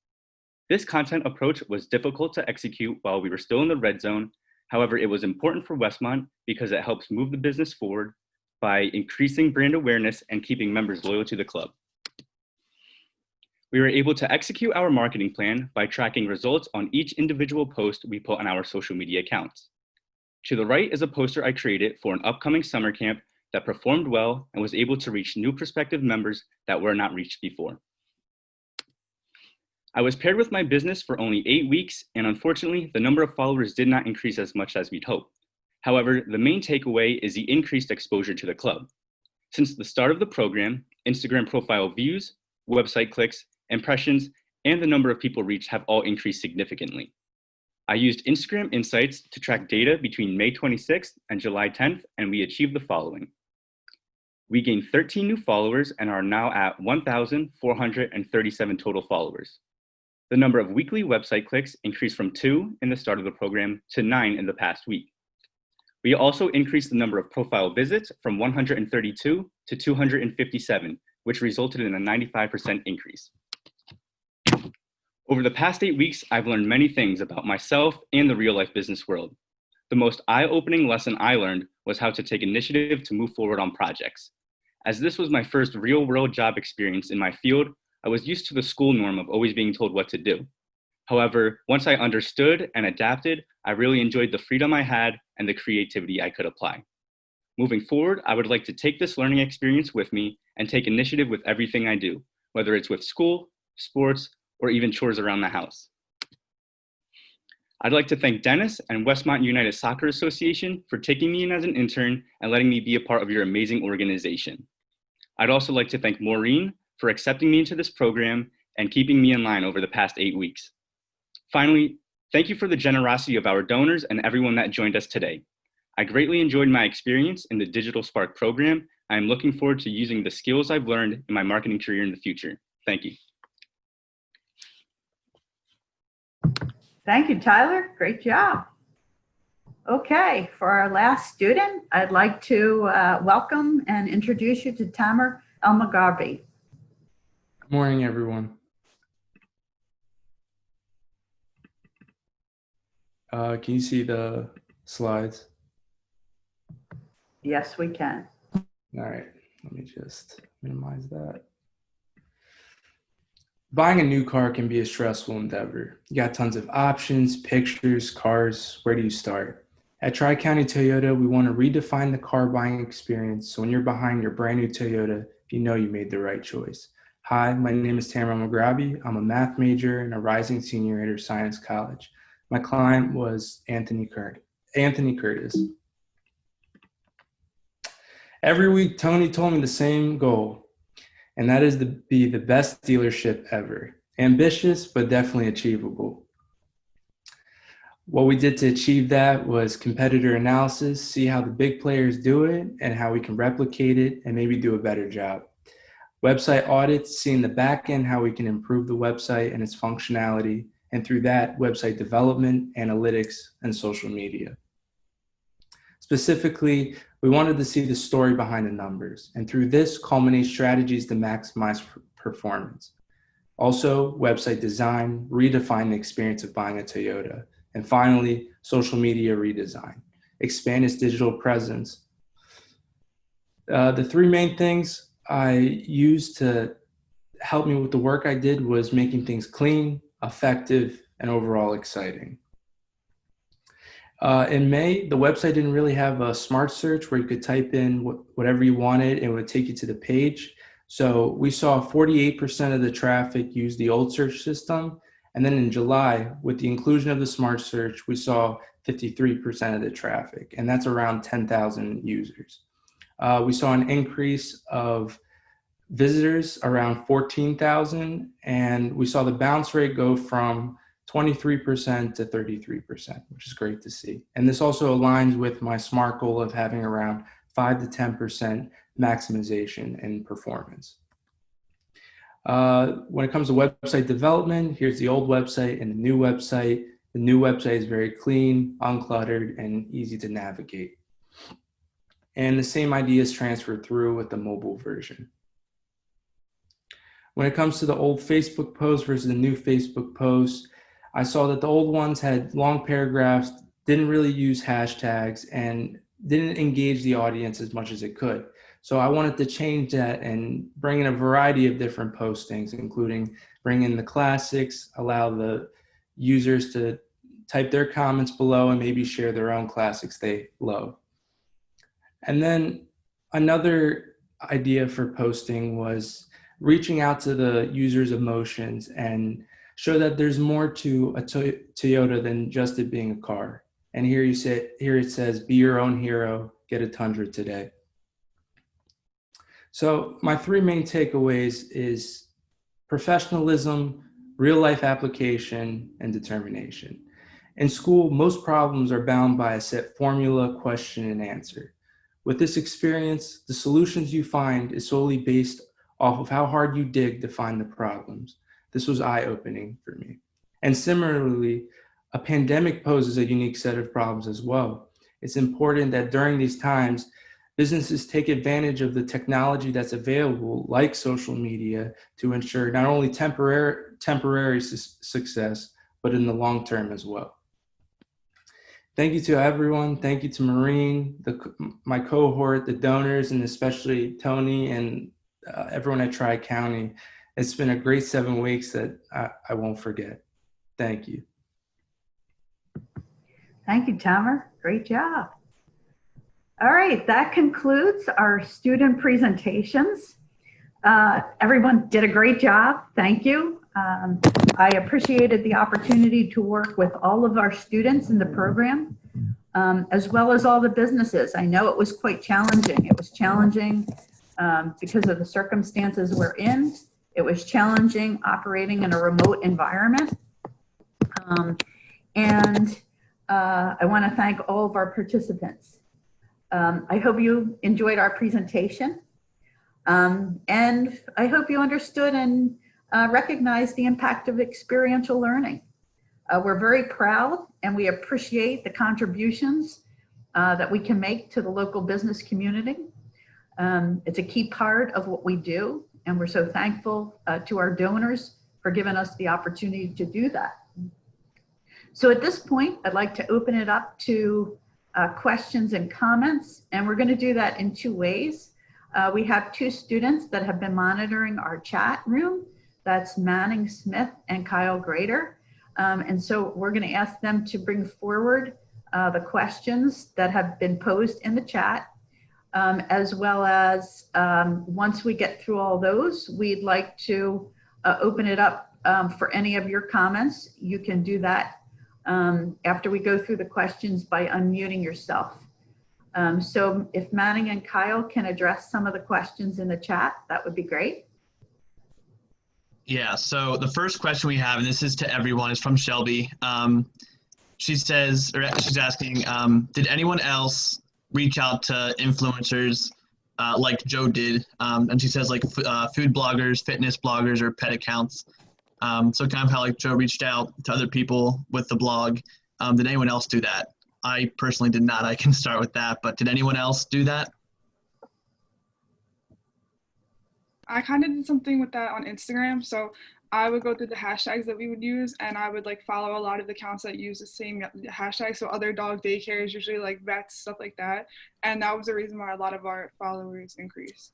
This content approach was difficult to execute while we were still in the red zone. However, it was important for Westmont because it helps move the business forward by increasing brand awareness and keeping members loyal to the club. We were able to execute our marketing plan by tracking results on each individual post we put on our social media accounts. To the right is a poster I created for an upcoming summer camp that performed well and was able to reach new prospective members that were not reached before. I was paired with my business for only 8 weeks, and unfortunately, the number of followers did not increase as much as we'd hoped. However, the main takeaway is the increased exposure to the club. Since the start of the program, Instagram profile views, website clicks, impressions, and the number of people reached have all increased significantly. I used Instagram Insights to track data between May 26th and July 10th, and we achieved the following. We gained 13 new followers and are now at 1,437 total followers. The number of weekly website clicks increased from 2 in the start of the program to 9 in the past week. We also increased the number of profile visits from 132 to 257, which resulted in a 95% increase. Over the past 8 weeks, I've learned many things about myself and the real-life business world. The most eye-opening lesson I learned was how to take initiative to move forward on projects. As this was my first real-world job experience in my field, I was used to the school norm of always being told what to do. However, once I understood and adapted, I really enjoyed the freedom I had and the creativity I could apply. Moving forward, I would like to take this learning experience with me and take initiative with everything I do, whether it's with school, sports, or even chores around the house. I'd like to thank Dennis and Westmont United Soccer Association for taking me in as an intern and letting me be a part of your amazing organization. I'd also like to thank Maureen for accepting me into this program and keeping me in line over the past 8 weeks. Finally, thank you for the generosity of our donors and everyone that joined us today. I greatly enjoyed my experience in the Digital Spark program. I am looking forward to using the skills I've learned in my marketing career in the future. Thank you. Thank you, Tyler. Great job. Okay, for our last student, I'd like to welcome and introduce you to Tamer Elmaghrabi. Good morning, everyone. Can you see the slides? Yes, we can. All right, let me just minimize that. Buying a new car can be a stressful endeavor. You got tons of options, pictures, cars. Where do you start? At Tri-County Toyota, we want to redefine the car buying experience, so when you're behind your brand new Toyota, you know you made the right choice. Hi, my name is Tamer Elmaghrabi. I'm a math major and a rising senior at Ursinus College. My client was Anthony Curtis. Every week, Tony told me the same goal, and that is to be the best dealership ever. Ambitious, but definitely achievable. What we did to achieve that was competitor analysis, see how the big players do it and how we can replicate it and maybe do a better job. Website audits, seeing the back end, how we can improve the website and its functionality, and through that, website development, analytics, and social media. Specifically, we wanted to see the story behind the numbers, and through this, culminate strategies to maximize performance. Also, website design, redefine the experience of buying a Toyota. And finally, social media redesign, expand its digital presence. The three main things I used to help me with the work I did was making things clean, effective, and overall exciting. In May, the website didn't really have a smart search where you could type in whatever you wanted and it would take you to the page. So we saw 48% of the traffic use the old search system. And then in July, with the inclusion of the smart search, we saw 53% of the traffic, and that's around 10,000 users. We saw an increase of visitors around 14,000, and we saw the bounce rate go from 23% to 33%, which is great to see. And this also aligns with my SMART goal of having around 5 to 10% maximization in performance. When it comes to website development, here's the old website and the new website. The new website is very clean, uncluttered, and easy to navigate. And the same ideas transferred through with the mobile version. When it comes to the old Facebook post versus the new Facebook post, I saw that the old ones had long paragraphs, didn't really use hashtags, and didn't engage the audience as much as it could. So I wanted to change that and bring in a variety of different postings, including bring in the classics, allow the users to type their comments below and maybe share their own classics they love. And then another idea for posting was reaching out to the user's emotions and show that there's more to a Toyota than just it being a car. And here it says, be your own hero, get a Tundra today. So my three main takeaways is professionalism, real life application, and determination. In school, most problems are bound by a set formula, question, and answer. With this experience, the solutions you find is solely based off of how hard you dig to find the problems. This was eye-opening for me. And similarly, a pandemic poses a unique set of problems as well. It's important that during these times, businesses take advantage of the technology that's available, like social media, to ensure not only temporary success, but in the long term as well. Thank you to everyone. Thank you to Maureen, my cohort, the donors, and especially Tony and everyone at Tri-County. It's been a great 7 weeks that I won't forget. Thank you. Thank you, Tamer. Great job. All right, that concludes our student presentations. Everyone did a great job. Thank you. I appreciated the opportunity to work with all of our students in the program, as well as all the businesses. I know it was quite challenging. It was challenging because of the circumstances we're in. It was challenging operating in a remote environment. I want to thank all of our participants. I hope you enjoyed our presentation. And I hope you understood and recognized the impact of experiential learning. We're very proud and we appreciate the contributions that we can make to the local business community. It's a key part of what we do, and we're so thankful to our donors for giving us the opportunity to do that. So at this point, I'd like to open it up to questions and comments, and we're going to do that in 2 ways. We have 2 students that have been monitoring our chat room. That's Manning Smith and Kyle Grader. And so we're going to ask them to bring forward the questions that have been posed in the chat, as well as once we get through all those, we'd like to open it up for any of your comments. You can do that after we go through the questions by unmuting yourself. So if Manning and Kyle can address some of the questions in the chat, that would be great. Yeah, so the first question we have, and this is to everyone, is from Shelby. She says, or she's asking, did anyone else reach out to influencers like Joe did? And she says like food bloggers, fitness bloggers, or pet accounts. So kind of how like Joe reached out to other people with the blog. Did anyone else do that? I personally did not. I can start with that, but did anyone else do that? I kind of did something with that on Instagram. So I would go through the hashtags that we would use, and I would like follow a lot of the accounts that use the same hashtag. So other dog daycares, usually like vets, stuff like that. And that was the reason why a lot of our followers increased.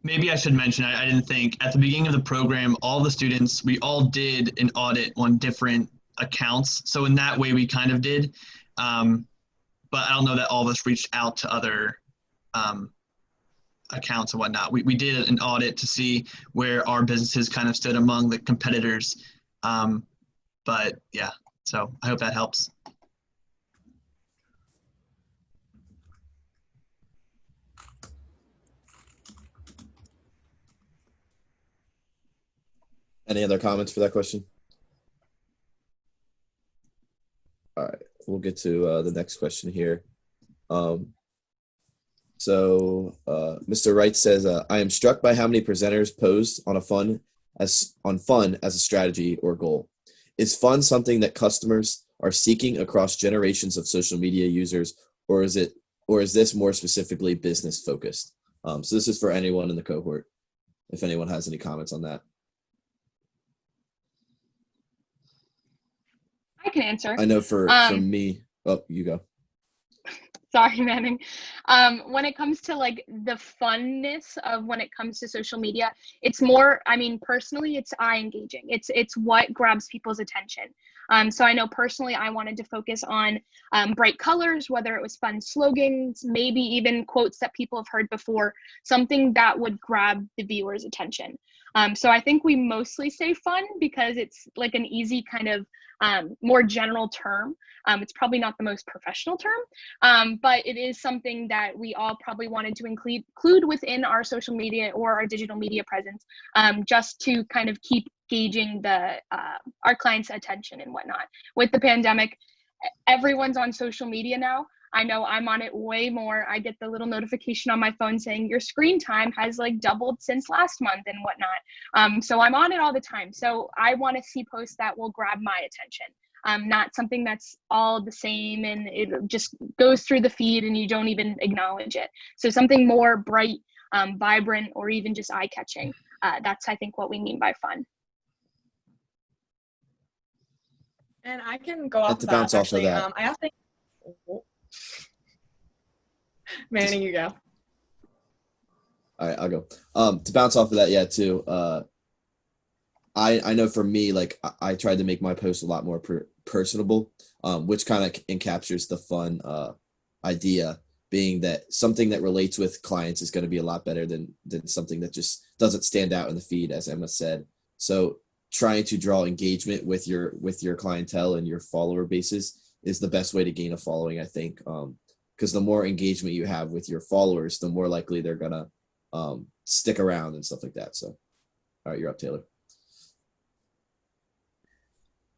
Maybe I should mention, I didn't think, at the beginning of the program, all the students, we all did an audit on different accounts. So in that way, we kind of did. But I don't know that all of us reached out to other accounts and whatnot. We did an audit to see where our businesses kind of stood among the competitors. But yeah, so I hope that helps. Any other comments for that question? All right, we'll get to the next question here. Mr. Wright says, I am struck by how many presenters posed on fun as a strategy or goal. Is fun something that customers are seeking across generations of social media users, or is this more specifically business focused? So this is for anyone in the cohort, if anyone has any comments on that. I can answer. I know for me, oh, you go. Sorry, Manning. When it comes to like the funness of when it comes to social media, it's more, I mean, personally, it's eye engaging. It's what grabs people's attention. So I know personally, I wanted to focus on bright colors, whether it was fun slogans, maybe even quotes that people have heard before, something that would grab the viewer's attention. So I think we mostly say fun because it's like an easy kind of more general term. It's probably not the most professional term, but it is something that we all probably wanted to include within our social media or our digital media presence, just to kind of keep gauging our clients' attention and whatnot. With the pandemic, everyone's on social media now. I know I'm on it way more. I get the little notification on my phone saying your screen time has like doubled since last month and whatnot. So I'm on it all the time. So I want to see posts that will grab my attention, not something that's all the same and it just goes through the feed and you don't even acknowledge it. So something more bright, vibrant, or even just eye-catching. That's, I think, what we mean by fun. And I can go off And to of bounce that, off of actually. that. I also think, Manning, you go. All right, I'll go. To bounce off of that, yeah, too. I know for me, like I tried to make my post a lot more personable, which kind of encaptures the fun idea, being that something that relates with clients is going to be a lot better than something that just doesn't stand out in the feed, as Emma said. So trying to draw engagement with your clientele and your follower bases is the best way to gain a following, I think. Because the more engagement you have with your followers, the more likely they're gonna stick around and stuff like that. So, all right, you're up, Taylor.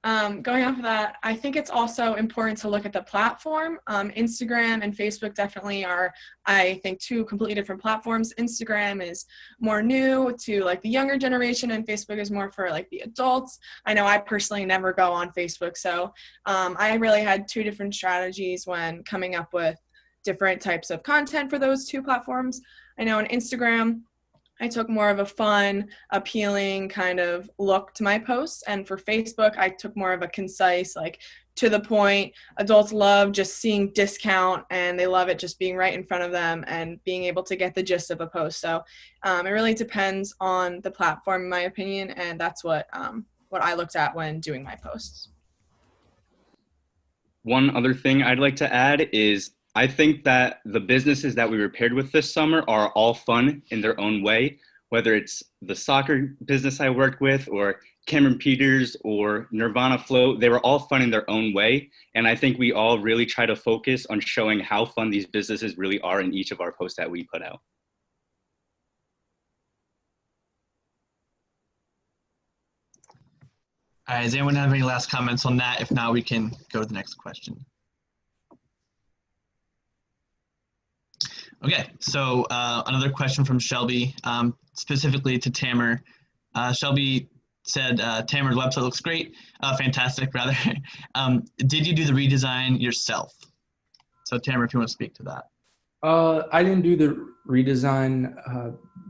Going off of that, I think it's also important to look at the platform. Instagram and Facebook definitely are, I think, two completely different platforms. Instagram is more new to like the younger generation and Facebook is more for like the adults. I know I personally never go on Facebook, so I really had two different strategies when coming up with different types of content for those two platforms. I know on Instagram, I took more of a fun, appealing kind of look to my posts. And for Facebook, I took more of a concise, like to the point. Adults love just seeing discount and they love it just being right in front of them and being able to get the gist of a post. So it really depends on the platform, in my opinion. And that's what I looked at when doing my posts. One other thing I'd like to add is I think that the businesses that we were paired with this summer are all fun in their own way, whether it's the soccer business I worked with or Cameron Peters or Nirvana Float. They were all fun in their own way. And I think we all really try to focus on showing how fun these businesses really are in each of our posts that we put out. All right, does anyone have any last comments on that? If not, we can go to the next question. Okay, so another question from Shelby, specifically to Tamer. Shelby said, Tamer's website looks great, fantastic rather. Did you do the redesign yourself? So Tamer, if you want to speak to that. I didn't do the redesign.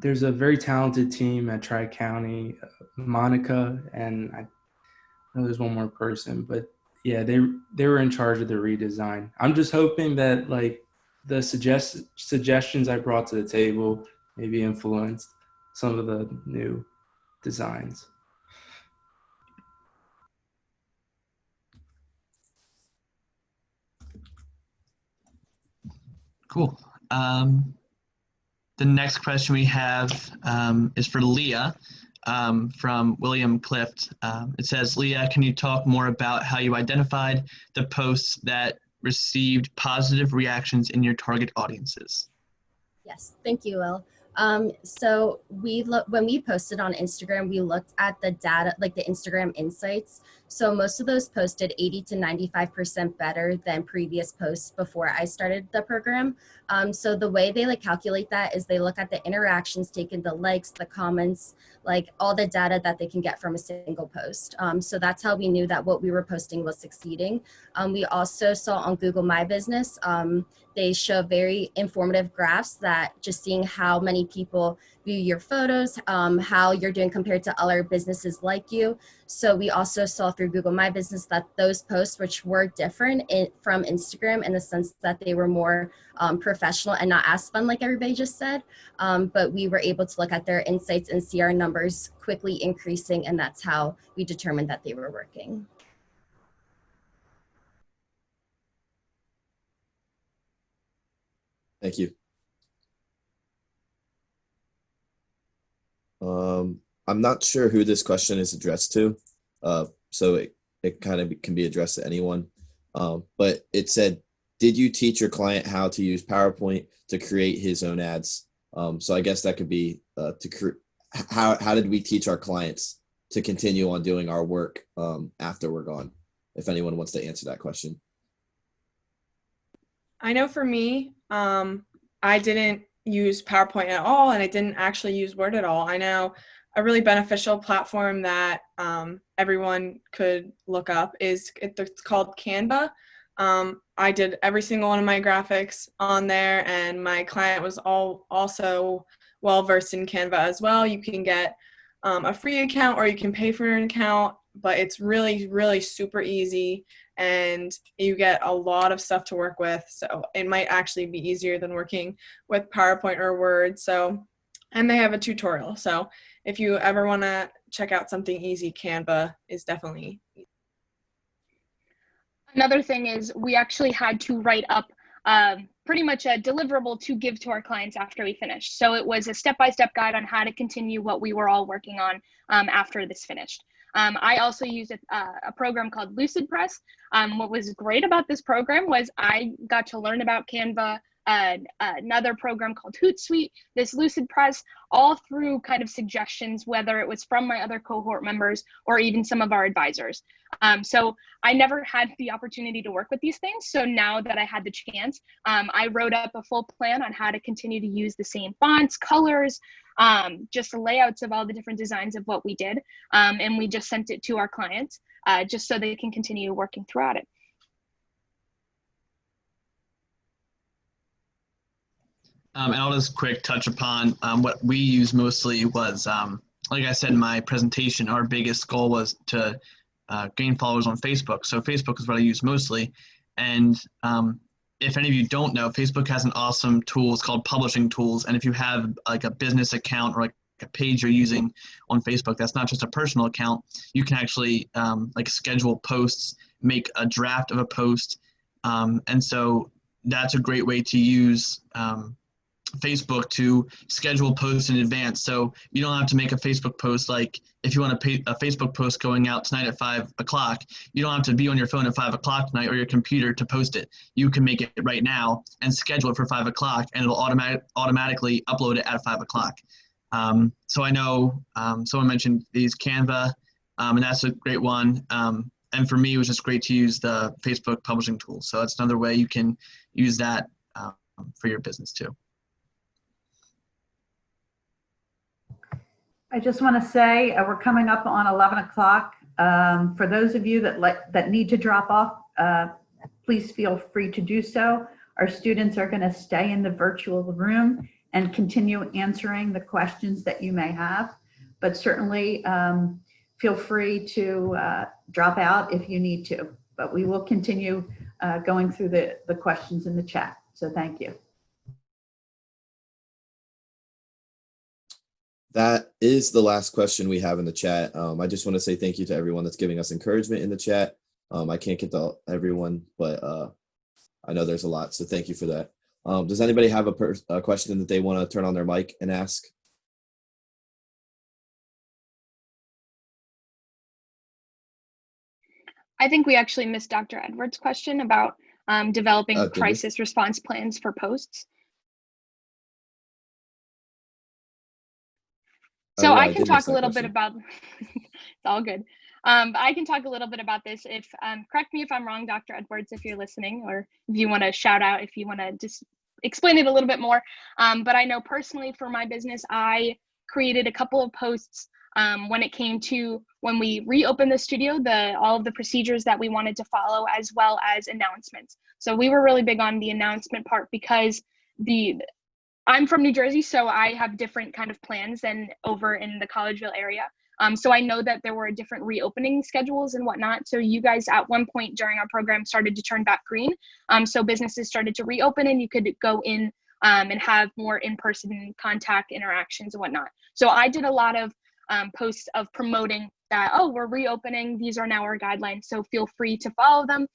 There's a very talented team at Tri-County, Monica, and I know there's one more person, but yeah, they were in charge of the redesign. I'm just hoping that like the suggestions I brought to the table maybe influenced some of the new designs. Cool. The next question we have is for Leah from William Clift. It says, Leah, can you talk more about how you identified the posts that received positive reactions in your target audiences? Yes, thank you, Will. So when we posted on Instagram, we looked at the data, like the Instagram insights. So most of those posted 80 to 95% better than previous posts before I started the program. So the way they like calculate that is they look at the interactions taken, the likes, the comments, like all the data that they can get from a single post. So that's how we knew that what we were posting was succeeding. We also saw on Google My Business, they show very informative graphs that just seeing how many people view your photos, how you're doing compared to other businesses like you. So we also saw through Google My Business that those posts, which were different from Instagram in the sense that they were more professional and not as fun like everybody just said, but we were able to look at their insights and see our numbers quickly increasing, and that's how we determined that they were working. Thank you. I'm not sure who this question is addressed to, so it kind of can be addressed to anyone. But it said, did you teach your client how to use PowerPoint to create his own ads? So I guess that could be how did we teach our clients to continue on doing our work after we're gone? If anyone wants to answer that question. I know for me, I didn't use PowerPoint at all, and I didn't actually use Word at all. I know a really beneficial platform that everyone could look up it's called Canva. I did every single one of my graphics on there, and my client was also well versed in Canva as well. You can get a free account or you can pay for an account, but it's really, really super easy, and you get a lot of stuff to work with. So it might actually be easier than working with PowerPoint or Word. So, and they have a tutorial. So if you ever want to check out something easy, Canva is definitely easy. Another thing is we actually had to write up pretty much a deliverable to give to our clients after we finished. So it was a step-by-step guide on how to continue what we were all working on after this finished. I also used a program called LucidPress. What was great about this program was I got to learn about Canva, another program called Hootsuite, this LucidPress, all through kind of suggestions, whether it was from my other cohort members or even some of our advisors. So I never had the opportunity to work with these things. So now that I had the chance, I wrote up a full plan on how to continue to use the same fonts, colors, just the layouts of all the different designs of what we did. And we just sent it to our clients just so they can continue working throughout it. And I'll just quick touch upon what we use mostly was, like I said in my presentation, our biggest goal was to gain followers on Facebook. So Facebook is what I use mostly. And if any of you don't know, Facebook has an awesome tool. It's called Publishing Tools. And if you have like a business account or like a page you're using on Facebook, that's not just a personal account, you can actually like schedule posts, make a draft of a post. And so that's a great way to use Facebook to schedule posts in advance. So you don't have to make a Facebook post. Like if you want a Facebook post going out tonight at 5 o'clock, you don't have to be on your phone at 5 o'clock tonight or your computer to post it. You can make it right now and schedule it for 5 o'clock, and it'll automatically upload it at 5 o'clock. So I know someone mentioned these Canva, and that's a great one. And for me, it was just great to use the Facebook publishing tool. So that's another way you can use that for your business too. I just want to say we're coming up on 11 o'clock. For those of you that need to drop off, please feel free to do so. Our students are going to stay in the virtual room and continue answering the questions that you may have, but certainly feel free to drop out if you need to, but we will continue going through the questions in the chat. So thank you. That is the last question we have in the chat. I just want to say thank you to everyone that's giving us encouragement in the chat. I can't get to everyone, but I know there's a lot, so thank you for that. Does anybody have a question that they want to turn on their mic and ask? I think we actually missed Dr. Edwards' question about developing crisis response plans for posts. So I can talk a little bit about, it's all good. I can talk a little bit about this. If correct me if I'm wrong, Dr. Edwards, if you're listening, or if you want to shout out, if you want to just explain it a little bit more. But I know personally for my business, I created a couple of posts when it came to when we reopened the studio, all of the procedures that we wanted to follow, as well as announcements. So we were really big on the announcement part because I'm from New Jersey, so I have different kind of plans than over in the Collegeville area. So I know that there were different reopening schedules and whatnot. So you guys at one point during our program started to turn back green. So businesses started to reopen and you could go in and have more in-person contact interactions and whatnot. So I did a lot of posts of promoting that, oh, we're reopening. These are now our guidelines. So feel free to follow them.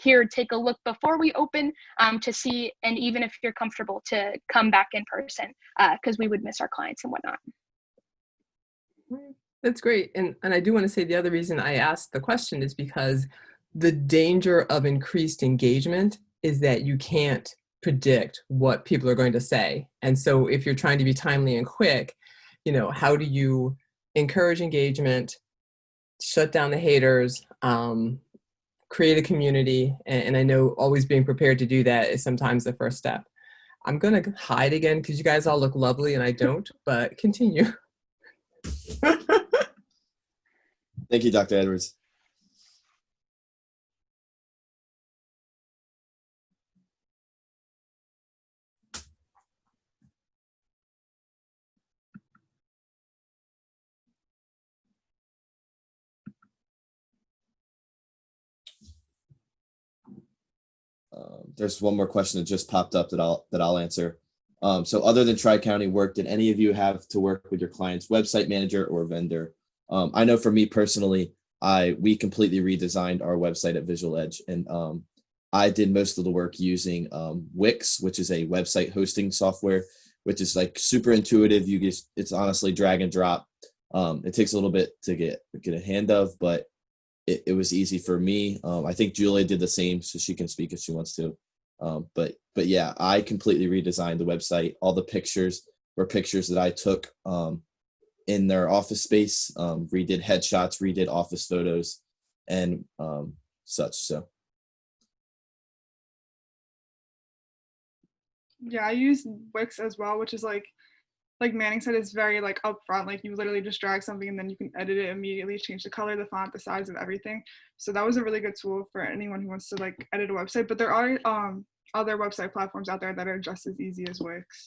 Here, take a look before we open to see, and even if you're comfortable to come back in person, because we would miss our clients and whatnot. That's great. And I do want to say the other reason I asked the question is because the danger of increased engagement is that you can't predict what people are going to say. And so if you're trying to be timely and quick, how do you encourage engagement, shut down the haters, create a community? And I know always being prepared to do that is sometimes the first step. I'm going to hide again because you guys all look lovely and I don't, but continue. Thank you, Dr. Edwards. There's one more question that just popped up that I'll answer. So other than Tri-County work, did any of you have to work with your client's website manager or vendor? I know for me personally, we completely redesigned our website at Visual Edge, and I did most of the work using Wix, which is a website hosting software, which is like super intuitive. It's honestly drag and drop. It takes a little bit to get a hand of, but it was easy for me. I think Julia did the same, so she can speak if she wants to. But yeah, I completely redesigned the website. All the pictures were pictures that I took in their office space, redid headshots, redid office photos, and such. So. Yeah, I use Wix as well, which is like Manning said, it's very like upfront. Like you literally just drag something and then you can edit it immediately, change the color, the font, the size of everything. So that was a really good tool for anyone who wants to like edit a website. But there are other website platforms out there that are just as easy as Wix.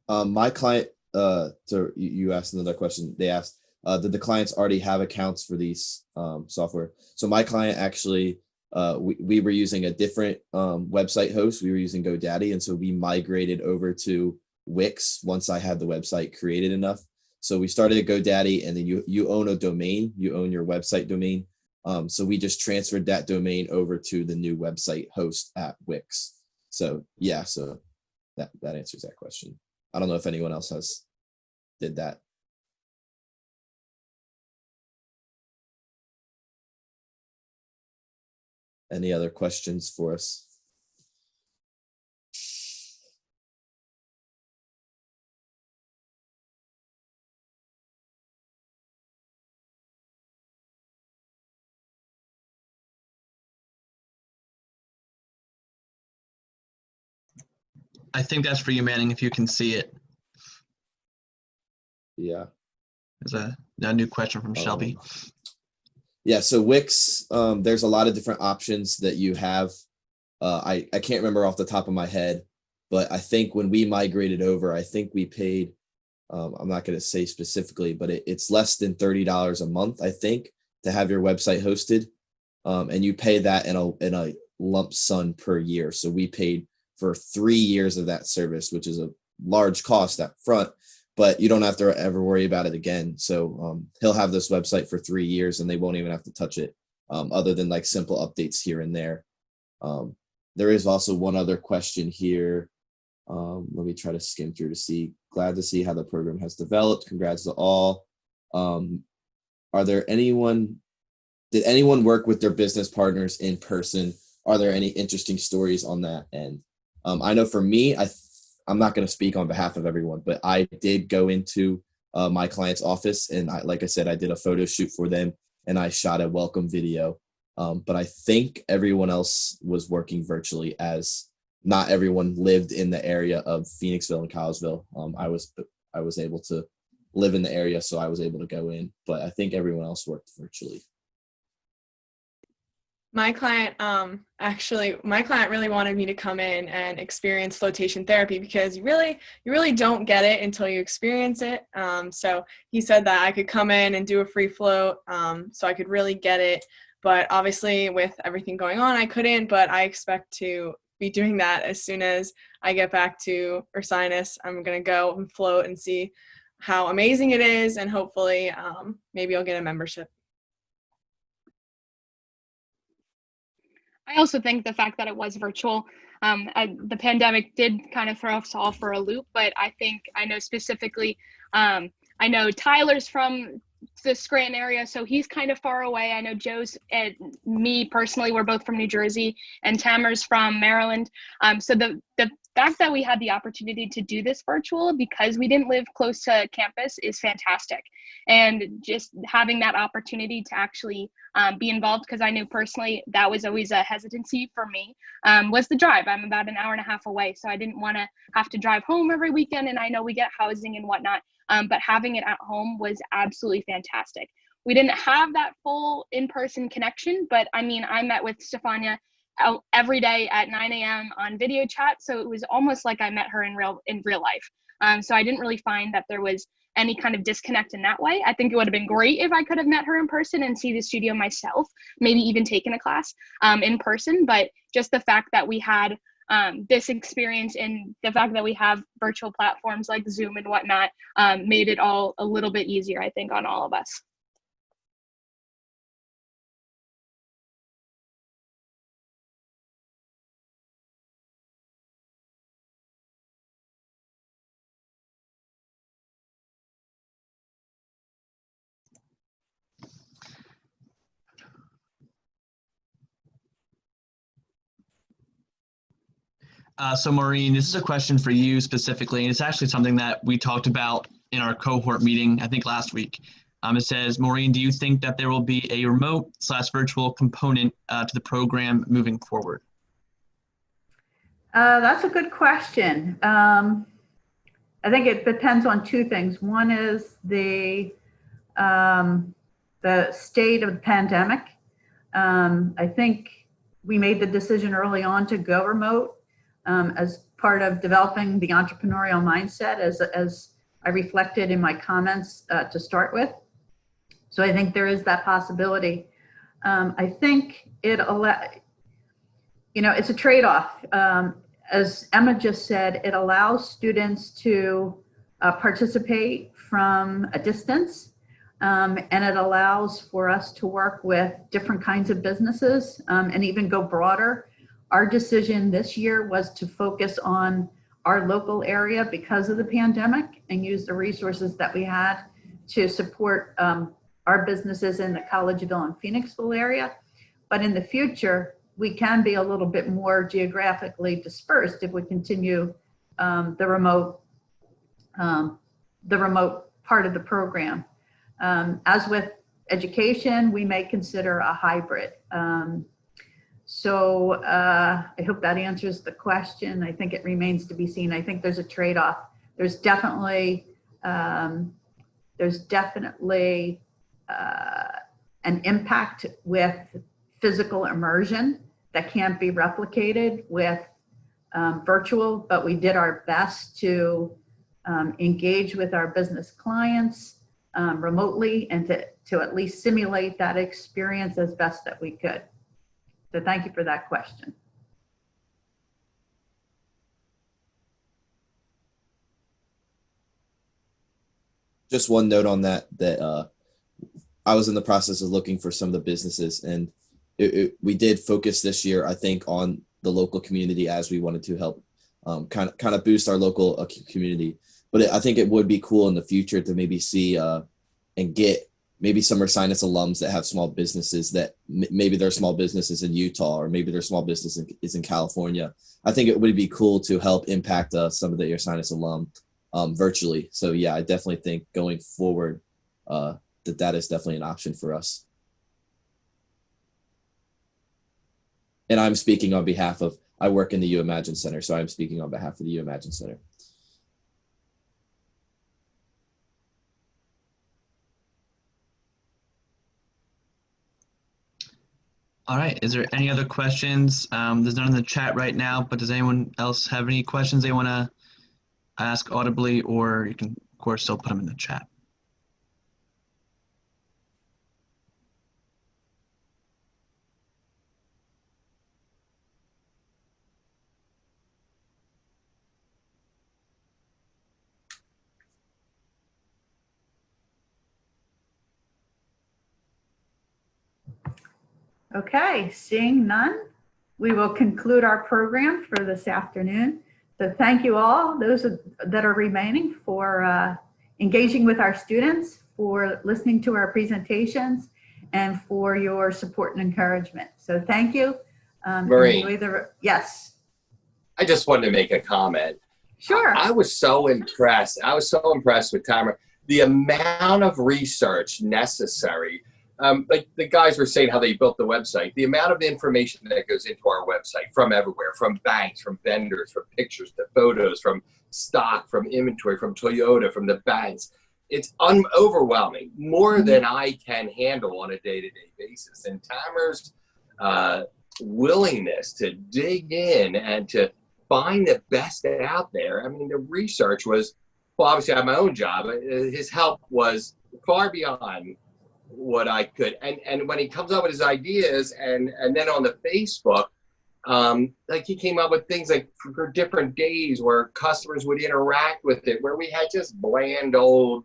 My client, so you asked another question. They asked, did the clients already have accounts for these software? So my client actually, we were using a different website host. We were using GoDaddy, and so we migrated over to Wix once I had the website created enough. So we started at GoDaddy, and then you own a domain, you own your website domain. So we just transferred that domain over to the new website host at Wix. So yeah, so that answers that question. I don't know if anyone else did that. Any other questions for us? I think that's for you, Manning, if you can see it. Yeah. There's a new question from Shelby. Yeah, so Wix, there's a lot of different options that you have. I can't remember off the top of my head, but I think when we migrated over, I think we paid, I'm not going to say specifically, but it's less than $30 a month, I think, to have your website hosted. And you pay that in a lump sum per year. So we paid for 3 years of that service, which is a large cost up front, but you don't have to ever worry about it again. So he'll have this website for 3 years and they won't even have to touch it, other than like simple updates here and there. There is also one other question here. Let me try to skim through to see. Glad to see how the program has developed. Congrats to all. Did anyone work with their business partners in person? Are there any interesting stories on that end? I know for me, I'm not going to speak on behalf of everyone, but I did go into my client's office, and like I said, I did a photo shoot for them, and I shot a welcome video. But I think everyone else was working virtually, as not everyone lived in the area of Phoenixville and Collegeville. I was able to live in the area, so I was able to go in, but I think everyone else worked virtually. My client really wanted me to come in and experience flotation therapy, because you really don't get it until you experience it. So he said that I could come in and do a free float, so I could really get it. But obviously with everything going on, I couldn't, but I expect to be doing that as soon as I get back to Ursinus. I'm going to go and float and see how amazing it is, and hopefully maybe I'll get a membership. I also think the fact that it was virtual, the pandemic did kind of throw us all for a loop, but I know specifically, I know Tyler's from the Scranton area, so he's kind of far away. I know Joe's and me personally, we're both from New Jersey, and Tamer's from Maryland. So the fact that we had the opportunity to do this virtual because we didn't live close to campus is fantastic. And just having that opportunity to actually be involved, because I knew personally that was always a hesitancy for me, was the drive. I'm about an hour and a half away, so I didn't want to have to drive home every weekend, and I know we get housing and whatnot, but having it at home was absolutely fantastic. We didn't have that full in-person connection, but I mean, I met with Stefania every day at 9 a.m. on video chat, so it was almost like I met her in real life. So I didn't really find that there was any kind of disconnect in that way. I think it would have been great if I could have met her in person and see the studio myself, maybe even taken a class in person, but just the fact that we had this experience and the fact that we have virtual platforms like Zoom and whatnot made it all a little bit easier, I think, on all of us. So Maureen, this is a question for you specifically, and it's actually something that we talked about in our cohort meeting, I think last week. It says, Maureen, do you think that there will be a remote/virtual component to the program moving forward? That's a good question. I think it depends on two things. One is the state of the pandemic. I think we made the decision early on to go remote as part of developing the entrepreneurial mindset, as I reflected in my comments to start with. So I think there is that possibility. I think it's a trade-off. As Emma just said, it allows students to participate from a distance, and it allows for us to work with different kinds of businesses and even go broader. Our decision this year was to focus on our local area because of the pandemic and use the resources that we had to support our businesses in the Collegeville and Phoenixville area. But in the future, we can be a little bit more geographically dispersed if we continue the remote part of the program. As with education, we may consider a hybrid. So I hope that answers the question. I think it remains to be seen. I think there's a trade-off. There's definitely an impact with physical immersion that can't be replicated with virtual, but we did our best to engage with our business clients remotely and to at least simulate that experience as best that we could. So thank you for that question. Just one note on that I was in the process of looking for some of the businesses, and we did focus this year, I think, on the local community as we wanted to help kind of boost our local community. But I think it would be cool in the future to maybe see and get maybe some Ursinus alums that have small businesses that maybe they're small businesses in Utah, or maybe their small business is in California. I think it would be cool to help impact some of the Ursinus alum virtually. So yeah, I definitely think going forward that is definitely an option for us. And I'm speaking on behalf of, I work in the UImagine Center, so I'm speaking on behalf of the UImagine Center. All right, is there any other questions? There's none in the chat right now, but does anyone else have any questions they want to ask audibly, or you can, of course, still put them in the chat. Okay, seeing none, we will conclude our program for this afternoon. So thank you all, those that are remaining, for engaging with our students, for listening to our presentations, and for your support and encouragement. So thank you. Marie. Yes. I just wanted to make a comment. Sure. I was so impressed. I was so impressed with Tamara. The amount of research necessary. Like the guys were saying how they built the website, the amount of information that goes into our website from everywhere, from banks, from vendors, from pictures to photos, from stock, from inventory, from Toyota, from the banks. It's overwhelming, more than I can handle on a day-to-day basis. And Tamara's willingness to dig in and to find the best out there. I mean, the research was, well, obviously I have my own job. His help was far beyond what I could. And when he comes up with his ideas and then on the Facebook, like he came up with things like for different days where customers would interact with it, where we had just bland old.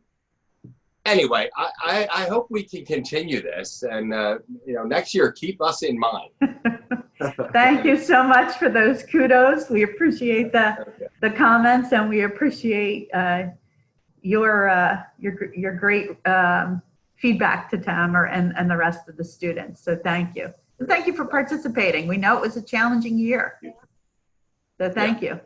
Anyway, I hope we can continue this, and next year keep us in mind. Thank you so much for those kudos. We appreciate the comments, and we appreciate your great feedback to Tamer and the rest of the students. So thank you. And thank you for participating. We know it was a challenging year. So thank you.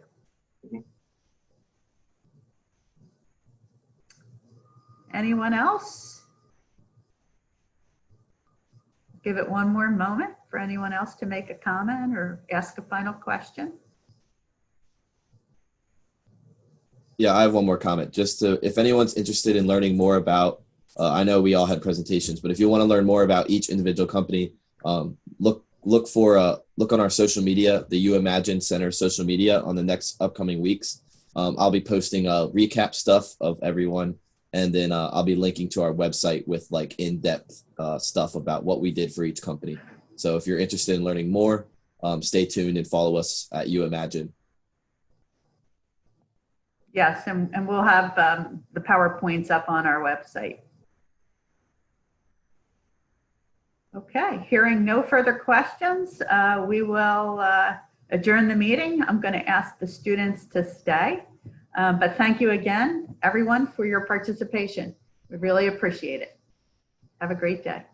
Anyone else? Give it one more moment for anyone else to make a comment or ask a final question. Yeah, I have one more comment. Just to, if anyone's interested in learning more about, I know we all had presentations, but if you want to learn more about each individual company, look on our social media, the UImagine Center social media on the next upcoming weeks. I'll be posting recap stuff of everyone. And then I'll be linking to our website with like in-depth stuff about what we did for each company. So if you're interested in learning more, stay tuned and follow us at UImagine. Yes, and we'll have the PowerPoints up on our website. Okay, hearing no further questions, we will adjourn the meeting. I'm going to ask the students to stay. But thank you again, everyone, for your participation. We really appreciate it. Have a great day.